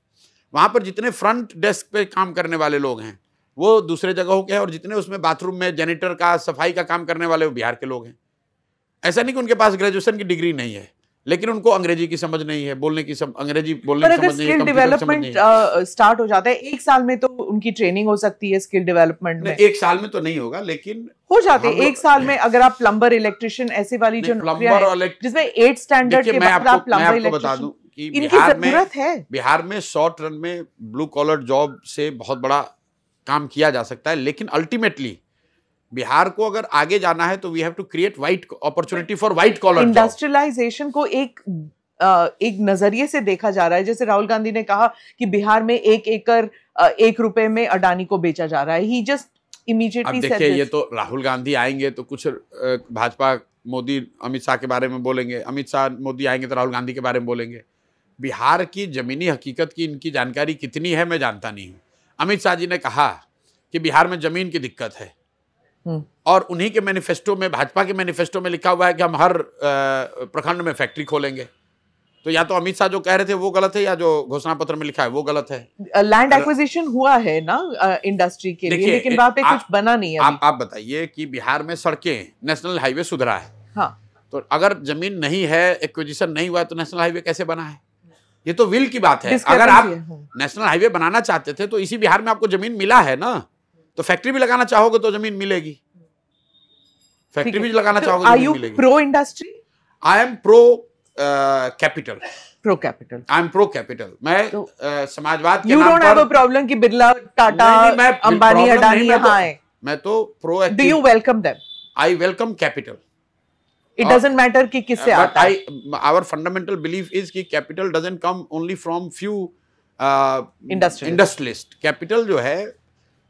B: वहाँ पर जितने फ्रंट डेस्क पे काम करने वाले लोग हैं वो दूसरे जगहों के हैं, और जितने उसमें बाथरूम में जेनिटर का, सफाई का काम करने वाले वो बिहार के लोग हैं। ऐसा नहीं कि उनके पास ग्रेजुएशन की डिग्री नहीं है, लेकिन उनको अंग्रेजी की समझ नहीं है, बोलने की अंग्रेजी बोलने की समझ नहीं है।
A: स्किल डेवलपमेंट स्टार्ट हो जाता है, एक साल में तो उनकी ट्रेनिंग हो सकती है स्किल डेवलपमेंट में।
B: एक साल में तो नहीं होगा, लेकिन
A: हो जाते हैं एक साल में। अगर आप प्लम्बर, इलेक्ट्रिशियन, ऐसी वाली जो जिसमें 8 स्टैंडर्ड के बाद आप प्लम्बर, इलेक्ट्रिशियन, इनकी जरूरत है।
B: बिहार में शॉर्ट रन में ब्लू कॉलर जॉब से बहुत बड़ा काम किया जा सकता है, लेकिन अल्टीमेटली बिहार को अगर आगे जाना है तो we have to create white opportunity for white collar.
A: Industrialization को एक नजरिए से देखा जा रहा है। जैसे राहुल गांधी ने कहा कि बिहार में 1 एकड़ 1 रुपए में अडानी को बेचा जा रहा है। ही जस्ट इमीडिएटली सेड दिस।
B: देखिए, ये तो राहुल गांधी आएंगे तो कुछ भाजपा, मोदी अमित शाह के बारे में बोलेंगे, अमित शाह मोदी आएंगे तो राहुल गांधी के बारे में बोलेंगे। बिहार की जमीनी हकीकत की इनकी जानकारी कितनी है मैं जानता नहीं हूँ। अमित शाह जी ने कहा कि बिहार में जमीन की दिक्कत है, और उन्हीं के मैनिफेस्टो में, भाजपा के मैनिफेस्टो में लिखा हुआ है कि हम हर प्रखंड में फैक्ट्री खोलेंगे। तो या तो अमित शाह जो कह रहे थे वो गलत है, या जो घोषणा पत्र में लिखा है वो गलत है।
A: लैंड एक्विजिशन हुआ है ना इंडस्ट्री के लिए, लेकिन वहां पे कुछ बना नहीं है।
B: आप बताइए कि बिहार में सड़कें, नेशनल हाईवे सुधरा है,
A: हाँ,
B: तो अगर जमीन नहीं है, एक्विजिशन नहीं हुआ, तो नेशनल हाईवे कैसे बना है? ये तो विल की बात है। अगर आप नेशनल हाईवे बनाना चाहते थे तो इसी बिहार में आपको जमीन मिला है ना, तो फैक्ट्री भी लगाना चाहोगे तो जमीन मिलेगी, फैक्ट्री भी लगाना चाहोगे तो जमीन मिलेगी।
A: Pro industry?
B: I am pro capital.
A: Pro capital?
B: I am pro capital. मैं समाजवाद के
A: नाम पर, you don't have a problem कि बिरला, टाटा, अंबानी, अडानी यहाँ है।
B: मैं तो pro.
A: Do you welcome them?
B: I welcome capital.
A: It doesn't matter कि किससे आता है।
B: Our fundamental belief is कि capital doesn't come only from few industrialists. Capital जो है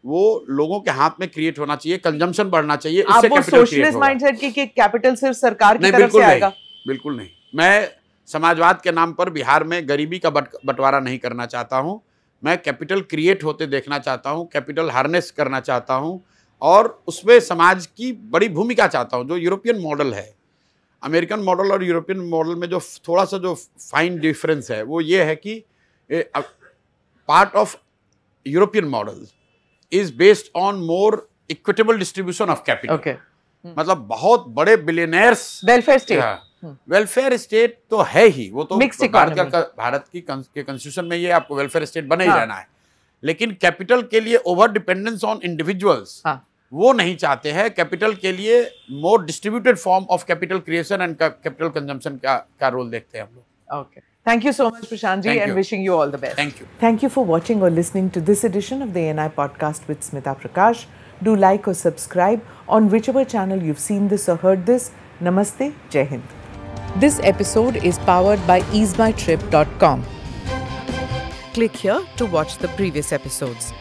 B: वो लोगों के हाथ में क्रिएट होना चाहिए, कंजम्पशन बढ़ना चाहिए, उससे कैपिटल क्रिएट होगा। सोशलिस्ट माइंडसेट की कैपिटल सिर्फ सरकार की तरफ से आएगा? बिल्कुल नहीं। मैं समाजवाद के नाम पर बिहार में गरीबी का बंटवारा नहीं करना चाहता हूँ। मैं कैपिटल क्रिएट होते देखना चाहता हूँ, कैपिटल हार्नेस करना चाहता हूँ, और उसमें समाज की बड़ी भूमिका चाहता हूँ। जो यूरोपियन मॉडल है, अमेरिकन मॉडल और यूरोपियन मॉडल में जो थोड़ा सा जो फाइन डिफरेंस है वो ये है कि part of European model is based on more equitable distribution of capital. मतलब बहुत बड़े billionaires,
A: welfare state.
B: Welfare state तो है ही, वो तो भारत की कॉन्स्टिट्यूशन में ये आपको वेलफेयर स्टेट बने ही रहना है। लेकिन कैपिटल के लिए ओवर डिपेंडेंस ऑन इंडिविजुअल्स वो नहीं चाहते हैं। कैपिटल के लिए more distributed form of capital creation and capital consumption का रोल देखते हैं हम लोग।
A: Okay, thank you so much Prashant ji, and wishing you all the best. Thank you for watching or listening to this edition of the ANI podcast with Smita Prakash. Do like or subscribe on whichever channel you've seen this or heard this. Namaste, Jai Hind. This episode is powered by easemytrip.com. Click here to watch the previous episodes.